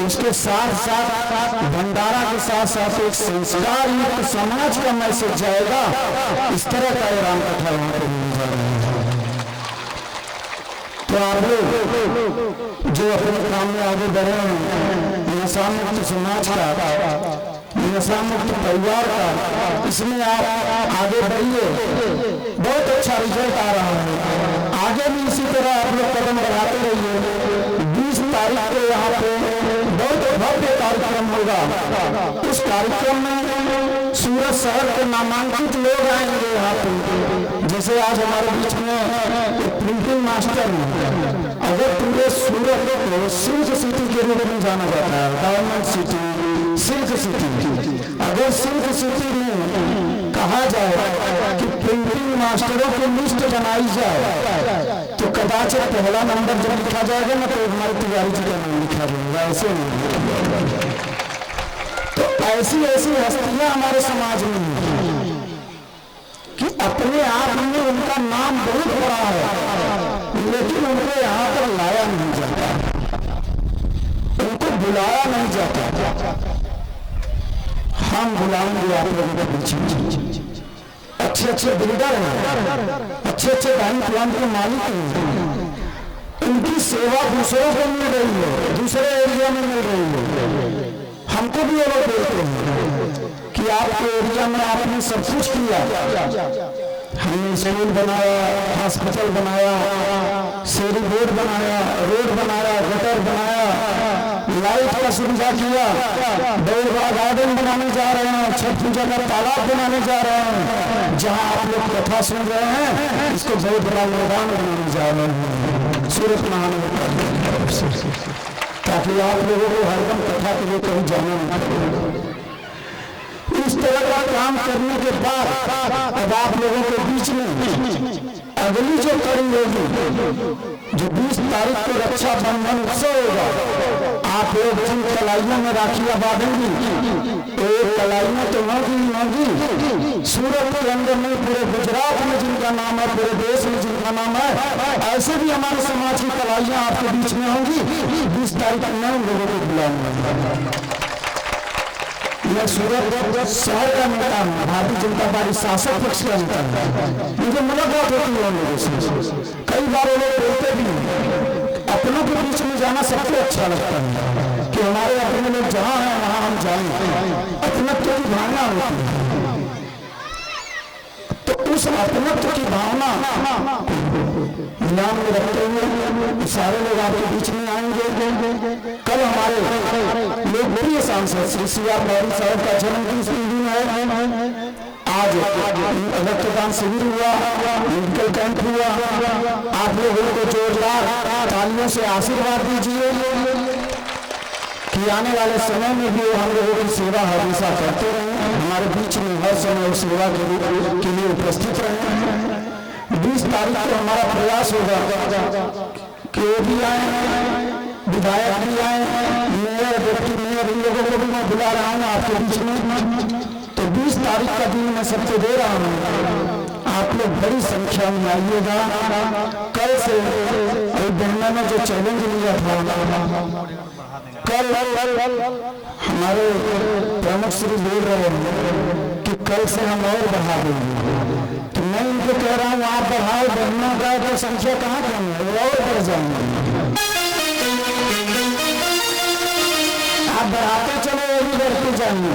उसके साथ साथ भंडारा के साथ साथ एक संस्कार युक्त समाज का मैसेज जाएगा। इस तरह का राम कथा वहां पर मिल जा रहा है। तो आप लोग जो अपने काम में आगे बढ़े हैं, नशा मुक्त समाज का, नशा मुक्त परिवार का, इसमें आप आगे बढ़िए। बहुत अच्छा रिजल्ट आ रहा है। आगे भी इसी तरह आप लोग कदम बढ़ाते रहिए। 20 तारीख को यहाँ पे बहुत भव्य कार्यक्रम होगा। उस कार्यक्रम में सूरत शहर के नामांकित लोग आएंगे यहाँ पे। जैसे आज हमारे बीच में प्रिंटिंग मास्टर हैं। अगर पूरे सूरत को सिल्क सिटी के रूप में जाना जाता है, डायमंड सिटी, सिल्क सिटी, अगर सिल्क सिटी में कहा जाए कि प्रिंटिंग मास्टरों की लिस्ट बनाई जाए तो कदाचित पहला नंबर जब लिखा जाएगा ना तो हमारे तिवारी जी का नाम लिखा जाएगा। ऐसे नहीं, तो ऐसी ऐसी हस्तियां हमारे समाज में हैं कि अपने आप में उनका नाम बहुत बड़ा है, लेकिन उनको यहाँ पर लाया नहीं जाता, उनको बुलाया नहीं जाता। हम बुलाएंगे आप लोगों के बीच। अच्छे अच्छे बिल्डर हैं, अच्छे अच्छे बैंक प्लांट के मालिक हैं, उनकी सेवा दूसरों को मिल रही है, दूसरे एरिया में मिल रही है। हमको भी ये लोग बोलते हैं कि आपके एरिया में आपने सब कुछ किया, हमने स्कूल बनाया, हॉस्पिटल बनाया, शेरी बोर्ड बनाया, रोड बनाया, गटर बनाया, लाइट का सुविधा किया, दौड़वा गार्डन बनाने जा रहे हैं, छठ पूजा का तालाब बनाने जा रहे हैं। जहां आप लोग कथा सुन रहे हैं इसको बहुत बड़ा मैदान बनाने जा रहे हैं सूरत महानगर, ताकि आप लोगों को हरदम कथा के लिए कहीं जाना नहीं। इस तरह का काम करने के बाद अब आप लोगों के बीच में अगली जो कड़ी होगी, जो 20 तारीख को रक्षाबंधन उत्सव होगा, आप लोग जिन कलाइयों में राखियां बांधेंगी तो कलाइयां तो होगी सूरत के अंदर में, पूरे गुजरात में जिनका नाम है, पूरे देश में जिनका नाम है, ऐसे भी हमारे समाज की कलाइयां आपके बीच में होंगी। 20 तारीख को मैं उन लोगों को बुलाऊंगा। मैं सूरत शहर का नेता हूँ, भारतीय जनता पार्टी शासक पक्ष का नेता हूँ। मुझे मुलाकात होती है उन लोगों से, कई बार वो लोग बोलते भी हैं। अपनों के बीच में जाना सबसे अच्छा लगता है कि हमारे अपने लोग जहाँ हैं वहाँ हम जाएं। अपनत्व की भावना होती है, तो उस अपनत्व की भावना निलाम में रखते हुए सारे लोग आपके बीच में आएंगे। कल हमारे लोकप्रिय सांसद श्री सी.आर. मौर्य साहब का जन्मदिन इस दिन है। आज रक्तदान शिविर हुआ, मेडिकल कैंप हुआ। आप लोगों को जोरदार तालियों से आशीर्वाद दीजिए कि आने वाले समय में भी हम लोगों की सेवा हमेशा करते रहें, हमारे बीच में हर समय उस सेवा के लिए उपस्थित रहें। 20 तारीख को हमारा प्रयास होगा कि वो भी आए, विधायक भी आए, मेयर, डिप्टी मेयर, इन लोगों को भी मैं बुला रहा हूँ आपके बीच में। तो 20 तारीख का दिन मैं सबको दे रहा हूँ, आप लोग बड़ी संख्या में आइएगा। कल से बहनों में जो चैलेंज लिया था, कल हमारे प्रमुख श्री बोल रहे हैं कि कल से हम और बढ़ा देंगे। तो मैं इनको कह रहा हूँ आप बढ़ाओ, बहनों का तो संख्या कहाँ कम है, वो और बढ़ जाएंगे। आप बढ़ाते चलो, वो भी बढ़ते जाएंगे।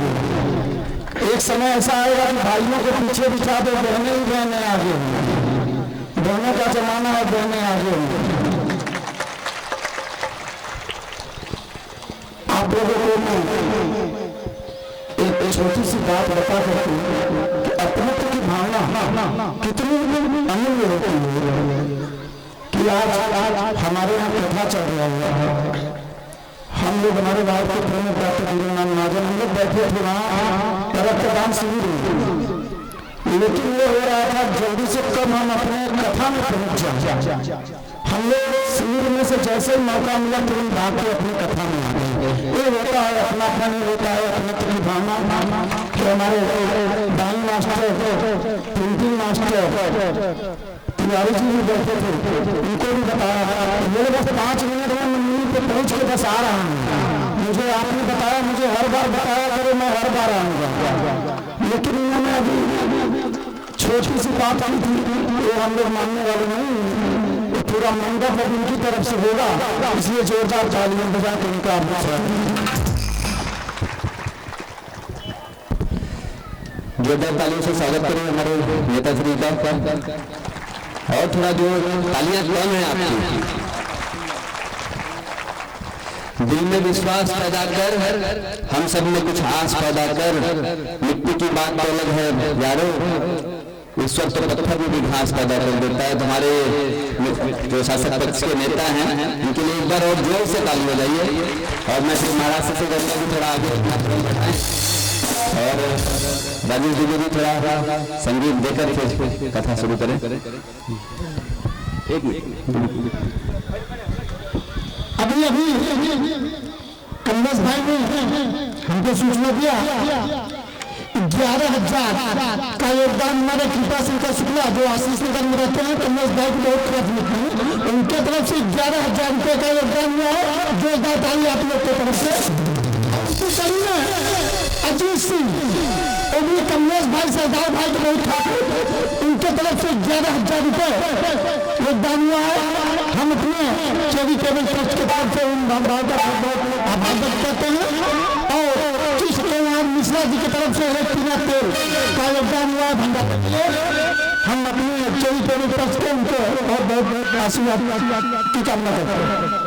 एक समय ऐसा आएगा कि भाइयों को पीछे बिठा दो, बहनें ही बहनें आगे होंगी। बहनों का जमाना है, बहनें आगे होंगी। आप लोगों को मैं एक छोटी सी बात बता करती हूँ कि अपनत्व की भावना कितनी अमूल्य होती है कि आज हमारे यहाँ कथा चल रहा है। हम लोग हमारे भारत के प्रमुख डॉक्टर वीरेंद्र महाजन हम लोग बैठे थे वहाँ रक्तदान शिविर, लेकिन ये हो रहा था जल्दी से कब हम अपने कथा में पहुँच जाए। हम लोग शिविर में से जैसे ही मौका मिला तुरंत भाग के अपनी कथा में आ गए। ये होता है अपनापन, ये होता है अपनत्व की भावना। कि हमारे drawing master, printing master Tiwari ji भी बैठे थे, उनको भी बताया मेरे बस 5 मिनट में मंदिर पे पहुँच के बस आ रहा हूँ। मुझे आपने बताया, मुझे हर बार बताया करो, मैं हर बार आऊँगा। लेकिन इन्होंने अभी छोटी सी बात की थी, वो हम लोग मानने वाले नहीं। पूरा मंडप अब उनकी तरफ से होगा, इसलिए जोरदार तालियां बजा के उनका जोरदार तालियों से स्वागत करें हमारे नेता श्री का। और थोड़ा जो तालियां कम है आपकी, दिल में विश्वास पैदा कर, हम सब में कुछ आस पैदा कर। मिट्टी की बात तो अलग है यारो, ईश्वर तो पत्थर में भी घास पैदा कर देता है। तुम्हारे जो शासक पक्ष के नेता हैं उनके लिए एक बार और जोर से ताली बजाइए। और मैं श्री महाराष्ट्र से कहूँगा कि थोड़ा आगे बढ़ाएं और राजेश जी को भी थोड़ा संगीत देकर फिर कथा शुरू करें। एक मिनट, अभी कमलेश भाई ने हमको सूचना दिया 11,000 का योगदान हमारे कृपा शंकर शुक्ला जो आशीष नगर में रहते हैं, कमलेश भाई को बहुत प्राथमिक है, उनके तरफ से 11,000 रुपये का योगदान हुआ है। जोरदार ताली आप लोग की तरफ से। अजीत सिंह, वो भी कमलेश भाई सरदार भाई को बहुत ठाकुर, उनके तरफ से 11,000 रुपये योगदान हुआ है। हम अपने चैरिटेबल ट्रस्ट के तरफ से उन भावनाओं का बहुत आभार व्यक्त करते हैं। और मिश्रा जी की तरफ से पीना तेल का योगदान हुआ है भंडारा के लिए। हम अपने चैरिटेबल ट्रस्ट को उनको बहुत बहुत आशीर्वाद की कामना करते हैं।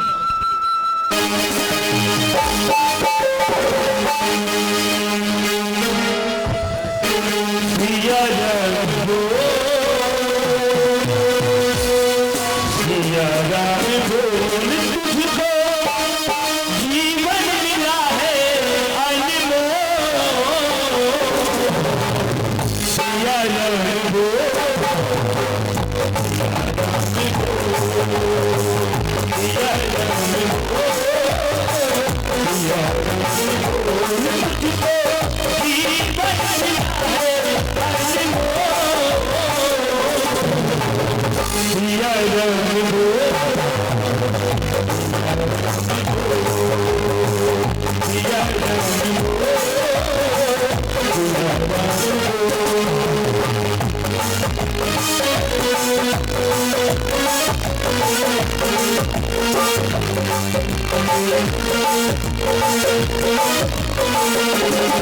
Thank you.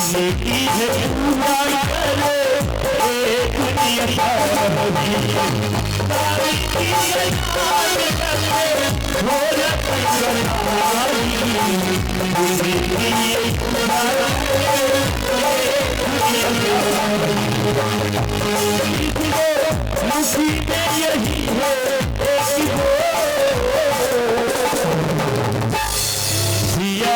की है पूरा करे एक दुनिया तारी की है याद करे हो जाती करनारी की है पूरा करे एक दुनिया नसीब यही है एक सिया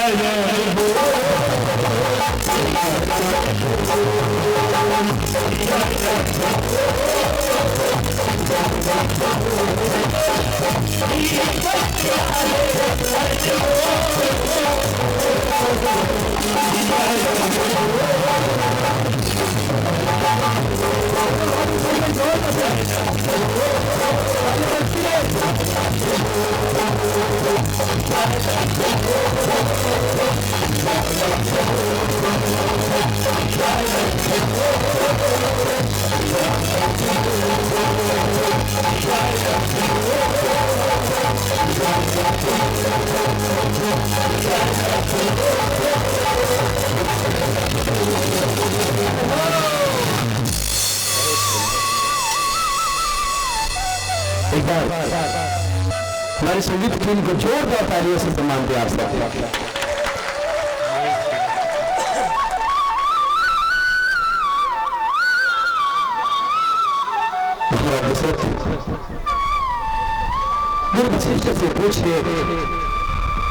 जब एक बार हमारी संगीत टीम को जोरदार तालियों से सम्मान दिया आप सब। दशरथ गुरु वशिष्ठ से पूछे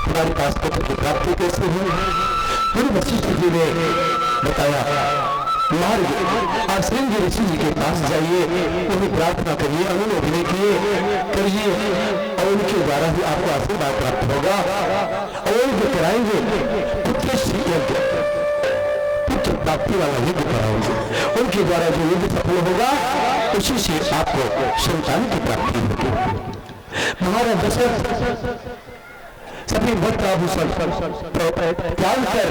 तुम्हारे पास पुत्र की प्राप्ति कैसे हुई? गुरु वशिष्ठ जी ने बताया मार्ग आप श्रृंगी ऋषि जी के पास जाइए, उन्हें प्रार्थना करिए, अनुमोदन करिए और उनके द्वारा ही आपको आशीर्वाद प्राप्त होगा और उनको कराएंगे पुत्र यज्ञ, पुत्र प्राप्ति वाला यज्ञ कराएंगे। उनके द्वारा जो यज्ञ सफल होगा उसी से आपको संतान की प्राप्ति होगी। महाराज दशरथ सभी वस्त्र आभूषण त्याग कर,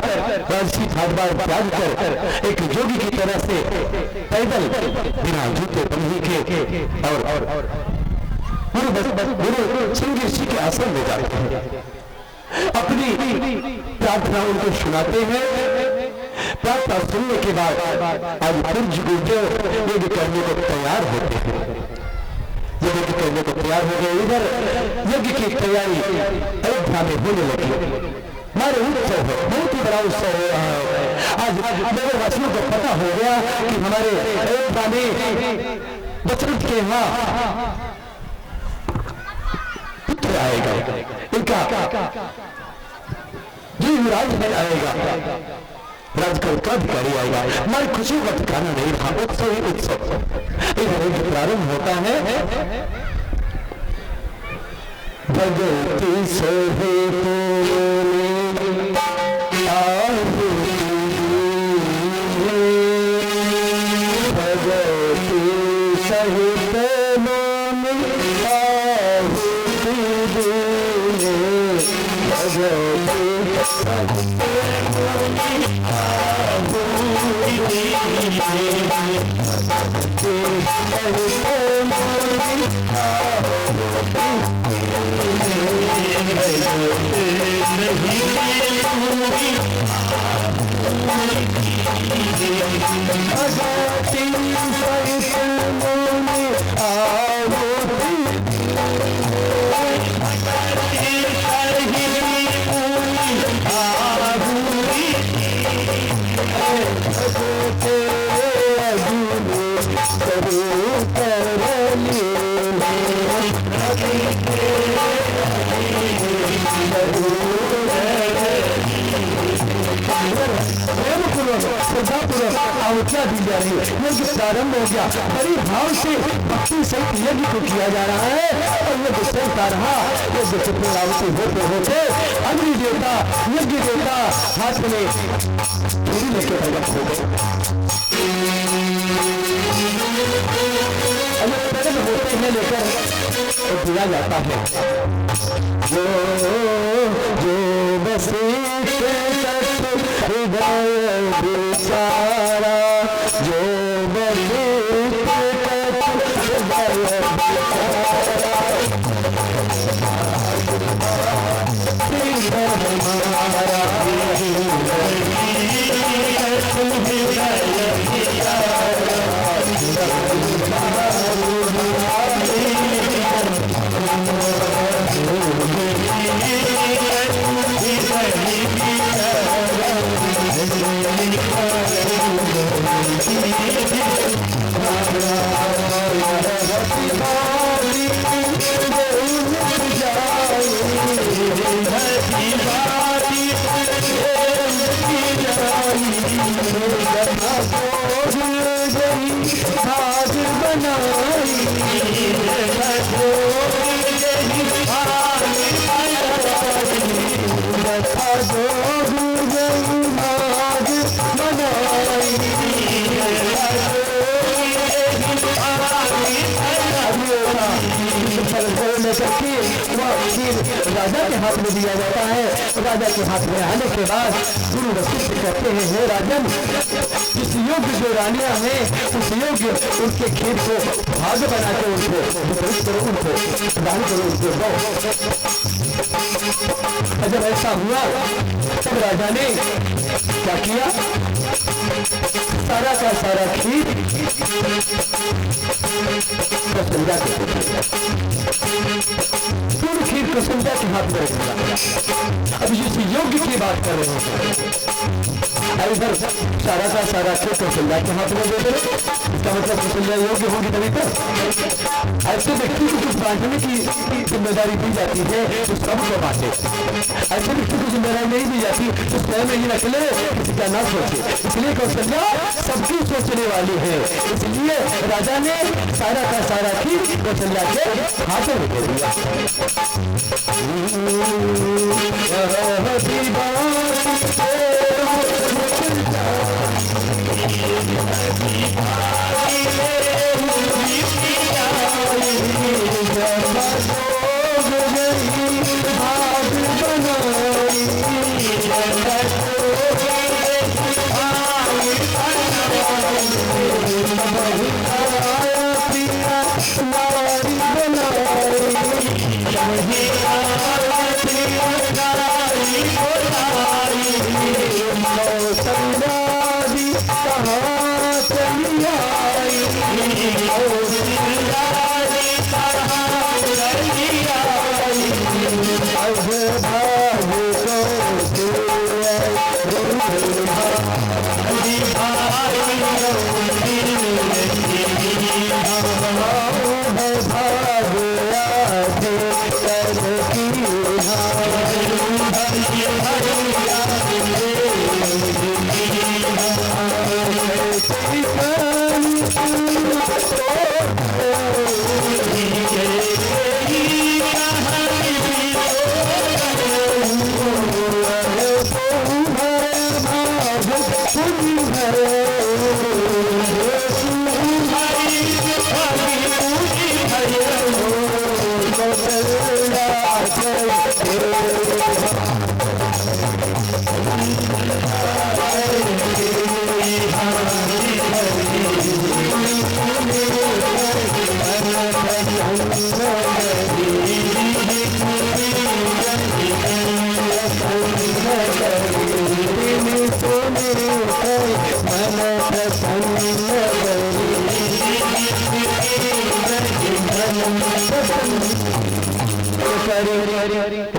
राजसी ठाटबार त्याग कर एक जोगी की तरह से पैदल बिना जूते बंधी के और गुरु श्रृंगी ऋषि के आश्रम में जाते हैं, अपनी प्रार्थना उनको सुनाते हैं। प्रार्थना सुनने के बाद आज पूज्य गुरुदेव यज्ञ करने को तैयार होते हैं, यज्ञ करने को तैयार हो गए। इधर यज्ञ की तैयारी अयोध्या में होने लगी। हमारे उत्सव है, बहुत ही बड़ा उत्सव हो रहा है। आज नगर वासियों को पता हो गया कि हमारे अयोध्या में दशरथ के यहाँ पुत्र आएगा, इनका जो युवराज में आएगा, राजकल का अधिकारी आएगा। हमारी खुशी का ठिकाना नहीं रहा, उत्सव ही उत्सव। इधर प्रारंभ होता है भगवती सोहे भगवती सहित आवृत्तियां दी जा रही है। यज्ञ प्रारंभ हो गया, बड़ी भाव से भक्ति सहित यज्ञ को किया जा रहा है और यज्ञ चलता रहा। यज्ञ से पूर्णावृत्ति होते होते अग्नि देवता, यज्ञ देवता हाथ में धूरी लेके प्रकट हो गए। प्रकट होते हैं लेकर तो दिया जाता है जो जो बसीते हृदय बेचारा, जो बसीते हृदय राजा के हाथ में दिया जाता है। राजा के हाथ में आने के बाद गुरु वशिष्ठ कहते हैं, हे राजन, जिस योग्य जो रानियां हैं उस योग्य उनके खेत को भाग बना के उनको वितरित करो, उनको दान करो, उनको दो। जब ऐसा हुआ तब राजा ने क्या किया, सारा का सारा खीर कौशल्या को दे दिया। पूरी खीर कौशल्या के हाथ में रख दिया। अब जिस योग्य की बात कर रहे हैं, इधर सारा का सारा खीर कौशल्या के हाथ में दे दे, इसका मतलब कौशल्या योग्य होगी तभी तो। ऐसे व्यक्ति को कुछ बांटने की जिम्मेदारी दी जाती है तो सबको बांटे, ऐसे व्यक्ति को जिम्मेदारी नहीं दी जाती तो स्वयं ही रख ले, किसी का ना सोचे। इसलिए कौशल्या सबकी सोचने वाली है, इसलिए राजा ने सारा का सारा खीर कौशल्या के हाथों में दे दिया।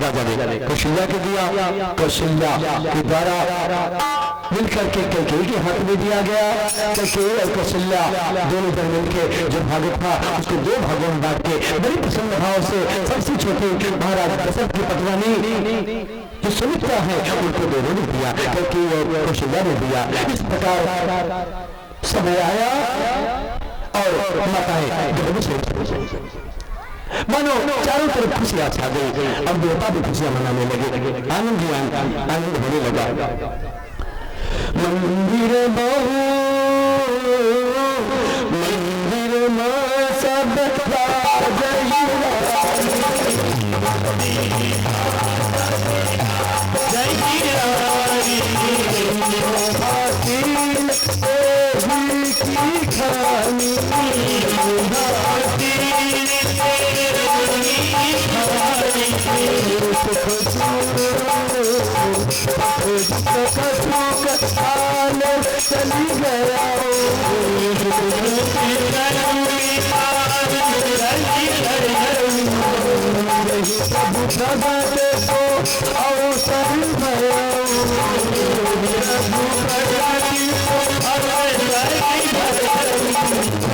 राजा ने कौशल्या के दिया, कौशल्या के द्वारा मिलकर के कैकेयी के हाथ में दिया गया। कैकेयी और कौशल्या दोनों जन मिलकर जो भाग था उसको दो भागों में बांट के बड़ी प्रसन्न भाव से सबसे छोटे महाराज दशरथ की पटरानी जो सुमित्रा है उनको दोनों ने दिया, कैकेयी और कौशल्या ने दिया। इस प्रकार समय आया और माताएं गर्भ से मानो चारों तरफ खुशियां छा गई। अब देवता भी खुशियां मनाने लगे, आनंद ही आनंद होने लगा। मंदिर मंदिर सब चली गया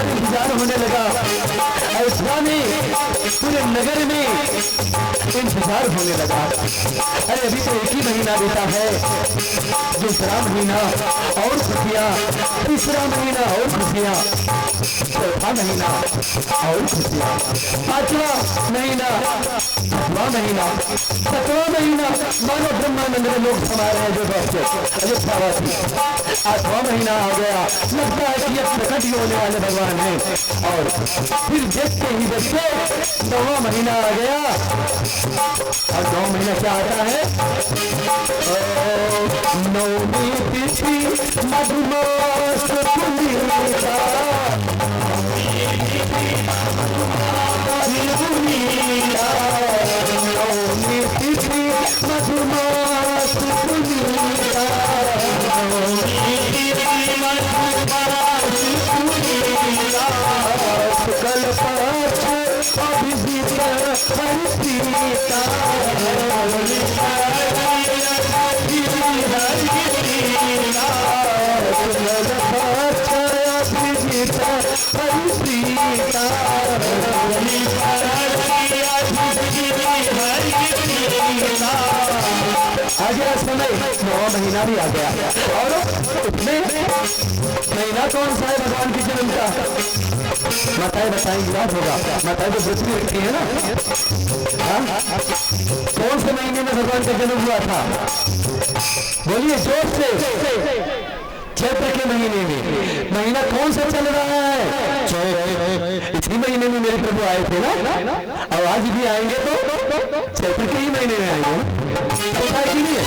इंतजार होने लगा। ऐसा नहीं पूरे नगर में इंतजार होने लगा। अरे अभी तो एक ही महीना बीता है, दूसरा महीना और खुशियाँ, तीसरा महीना और खुशियाँ, चौथा महीना और खुशियाँ, पांचवा महीना, छठवां महीना, सातवां महीना। मानो ब्रह्मानंद में लोग समा रहे हैं जो बैठे अयोध्यावासी। आठवां महीना आ गया, लगता है कि अब प्रकट ही होने वाले भगवान हैं। और फिर देखते ही देखते नौवां महीना आ गया। और 9 महीना क्या आता है? नौमी तिथि मधुमास पूर्णिमा, नौमी तिथि मधुमास पूर्णिमा। आ गया समय, 9वां महीना भी आ गया। और उसमें महीना कौन सा है भगवान के जन्म का? माताएं बताएंगी, याद होगा। माताएं तो व्रत भी रखती है ना। हाँ? कौन से महीने में भगवान का जन्म हुआ था? बोलिए जोर से। चैत्र के महीने में। महीना कौन सा चल रहा है? चैत्र। इसी महीने में मेरे प्रभु आए थे ना, और आज भी आएंगे तो चैत्र के ही महीने में आएंगे। अच्छा है कि नहीं है?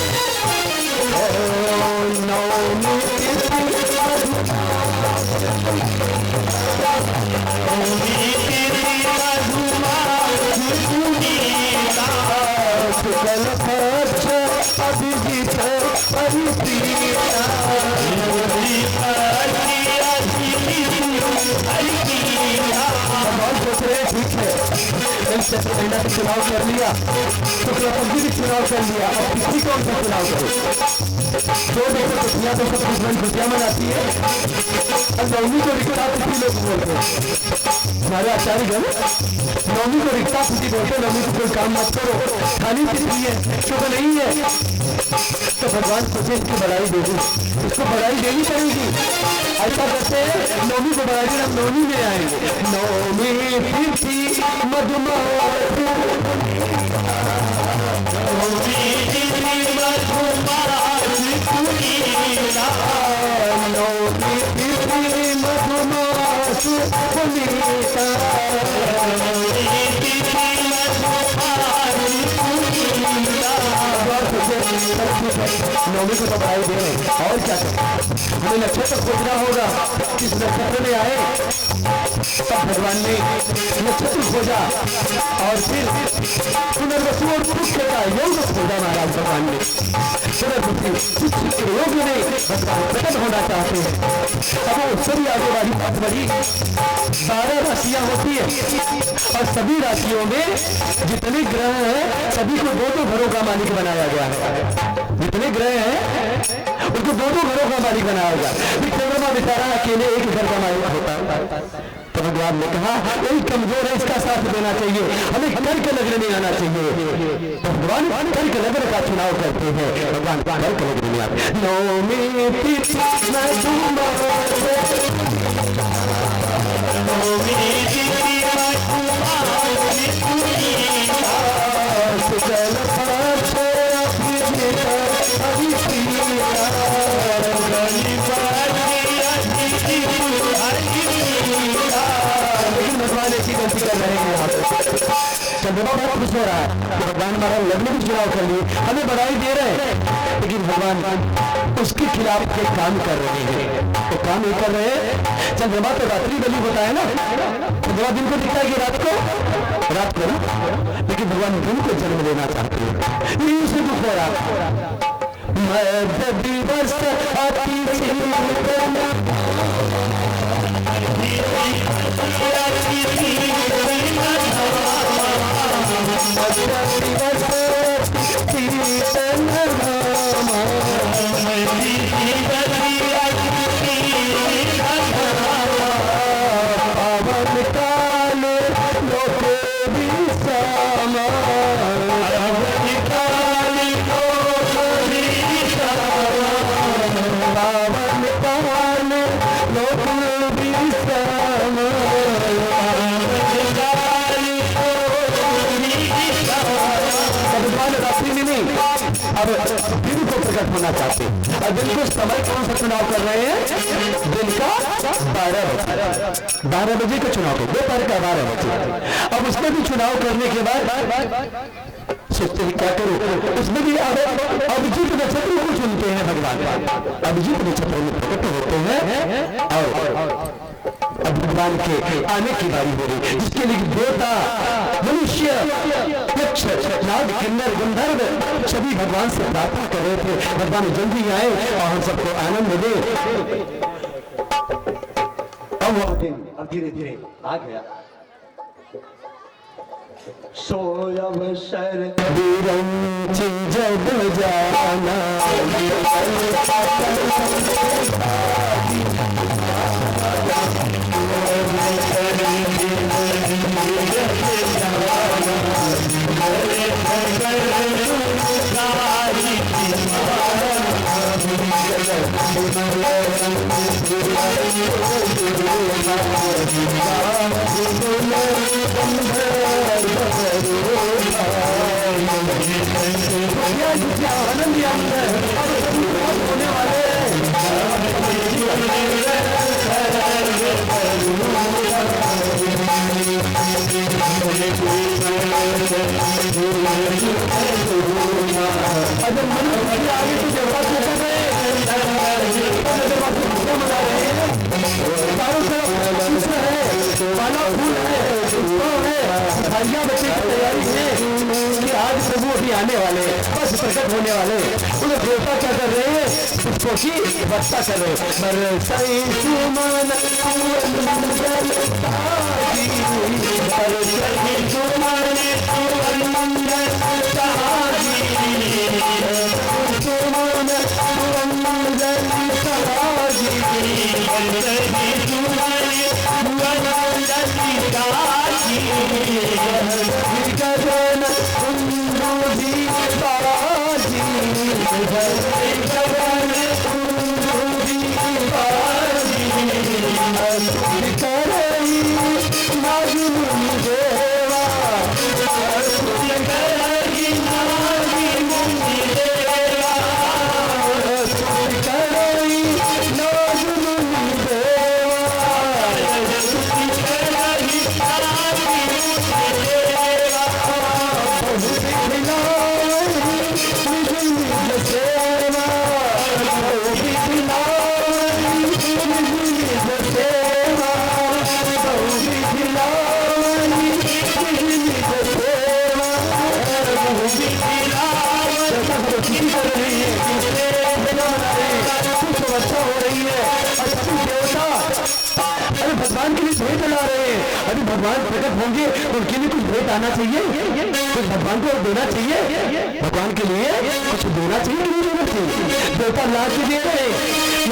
अभिजीत महीना का चुनाव कर लिया, शुक्ला पंथी भी चुनाव कर लिया, अब किसी कौन सा चुनाव करो? जो देखो खुशियाँ तो सब दुश्मन खुशियाँ मनाती है। और नवमी को रिक्ता खुशी लोग बोलते हैं, हमारे आचार्यगण नवमी को रिक्ता खुशी बोलते। नवमी को कोई काम मत करो, खाली पीती है, शुभ नहीं है। तो भगवान सोचे इसकी बड़ाई दे दी, इसको बड़ाई देनी पड़ेगी। ऐसा करते हैं, नवमी को बढ़ा के हम नवमी में आएंगे। नवमी तिथि नवमी को बधाई दे रहे। और क्या करें, हमें नक्षत्र खोजना होगा, किस नक्षत्र में आए। तब भगवान ने नक्षत्र खोजा और फिर पुनर्वसु और मुख्य का योग खोजा। महाराज भगवान ने पुनर्वसु योग में भगवान प्रकट होना चाहते हैं। अब वो सभी आगे वाली बात बढ़ी। 12 राशियां होती है और सभी राशियों में जितने ग्रह हैं सभी को 2-2 घरों का मालिक बनाया गया है। जितने ग्रह हैं उनको 2-2 घरों का मालिक बनाया गया। चंद्रमा बेचारा अकेले एक घर का मालिक होता है। तो भगवान ने कहा कोई कमजोर है, इसका साथ देना चाहिए, हमें कर्क लग्न में आना चाहिए। तो भगवान कर्क लग्न का चुनाव करते हैं। भगवान कर्क लग्न में आते हैं। भगवान ऐसी गलती कर रहे हैं। यहाँ पे चंद्रमा बहुत खुश हो रहा है कि भगवान हमारा लग्न भी चुनाव कर लिए, हमें बधाई दे रहे हैं, लेकिन भगवान उसके खिलाफ के काम कर रहे हैं। तो काम ये कर रहे हैं, चंद्रमा तो रात्रि बलि होता है ना, चंद्रमा दिन को दिखता है कि रात को ना, लेकिन भगवान दिन को जन्म लेना चाहते हैं। यही उसे दुख हो रहा। मध्य दिवस अब दिन को प्रकट होना चाहते हैं। और दिन को समय कौन सा चुनाव कर रहे हैं? दिन का 12 बजे का चुनाव कर, दोपहर का 12 बजे। अब उसमें भी चुनाव करने के बाद सोचते हैं क्या करो, उसमें भी अभिजीत नक्षत्र को चुनते हैं भगवान। अभिजीत नक्षत्र में प्रकट होते हैं और अब भगवान के आने की बारी हो रही, जिसके लिए देवता, मनुष्य, यक्ष, नाग, किन्नर, गंधर्व सभी भगवान से प्रार्थना कर रहे थे भगवान जल्दी आए और हम सबको आनंद दे। अब धीरे धीरे आ गया। सो अवसर विरंची जब जाना आनंद होने वाले अगर मन आगे तो जवाब कर रहे भाइयां बच्चे की तैयारी है कि आज प्रभु अभी आने वाले बस प्रकट होने वाले उन्हें देवता क्या कर रहे हैं पुष्पों की वर्षा कर रहे भगवान के लिए भेंट ला रहे हैं। अभी भगवान प्रकट होंगे उनके लिए कुछ भेंट आना चाहिए, कुछ भगवान को देना चाहिए, भगवान के लिए कुछ देना चाहिए, नहीं देना चाहिए। देवता ला के दे रहे हैं,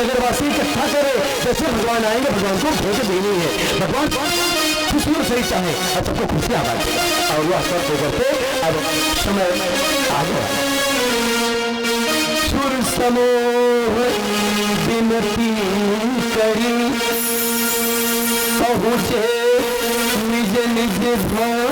नगरवासी इकट्ठा करे, जैसे भगवान आएंगे भगवान को भेंट देनी है। भगवान खुशी और सही चाहे और सबको खुशी आ जाए और वो असर करते अब समय आ गया। सुर समूह विनती करी पहुँचे निज निज भाव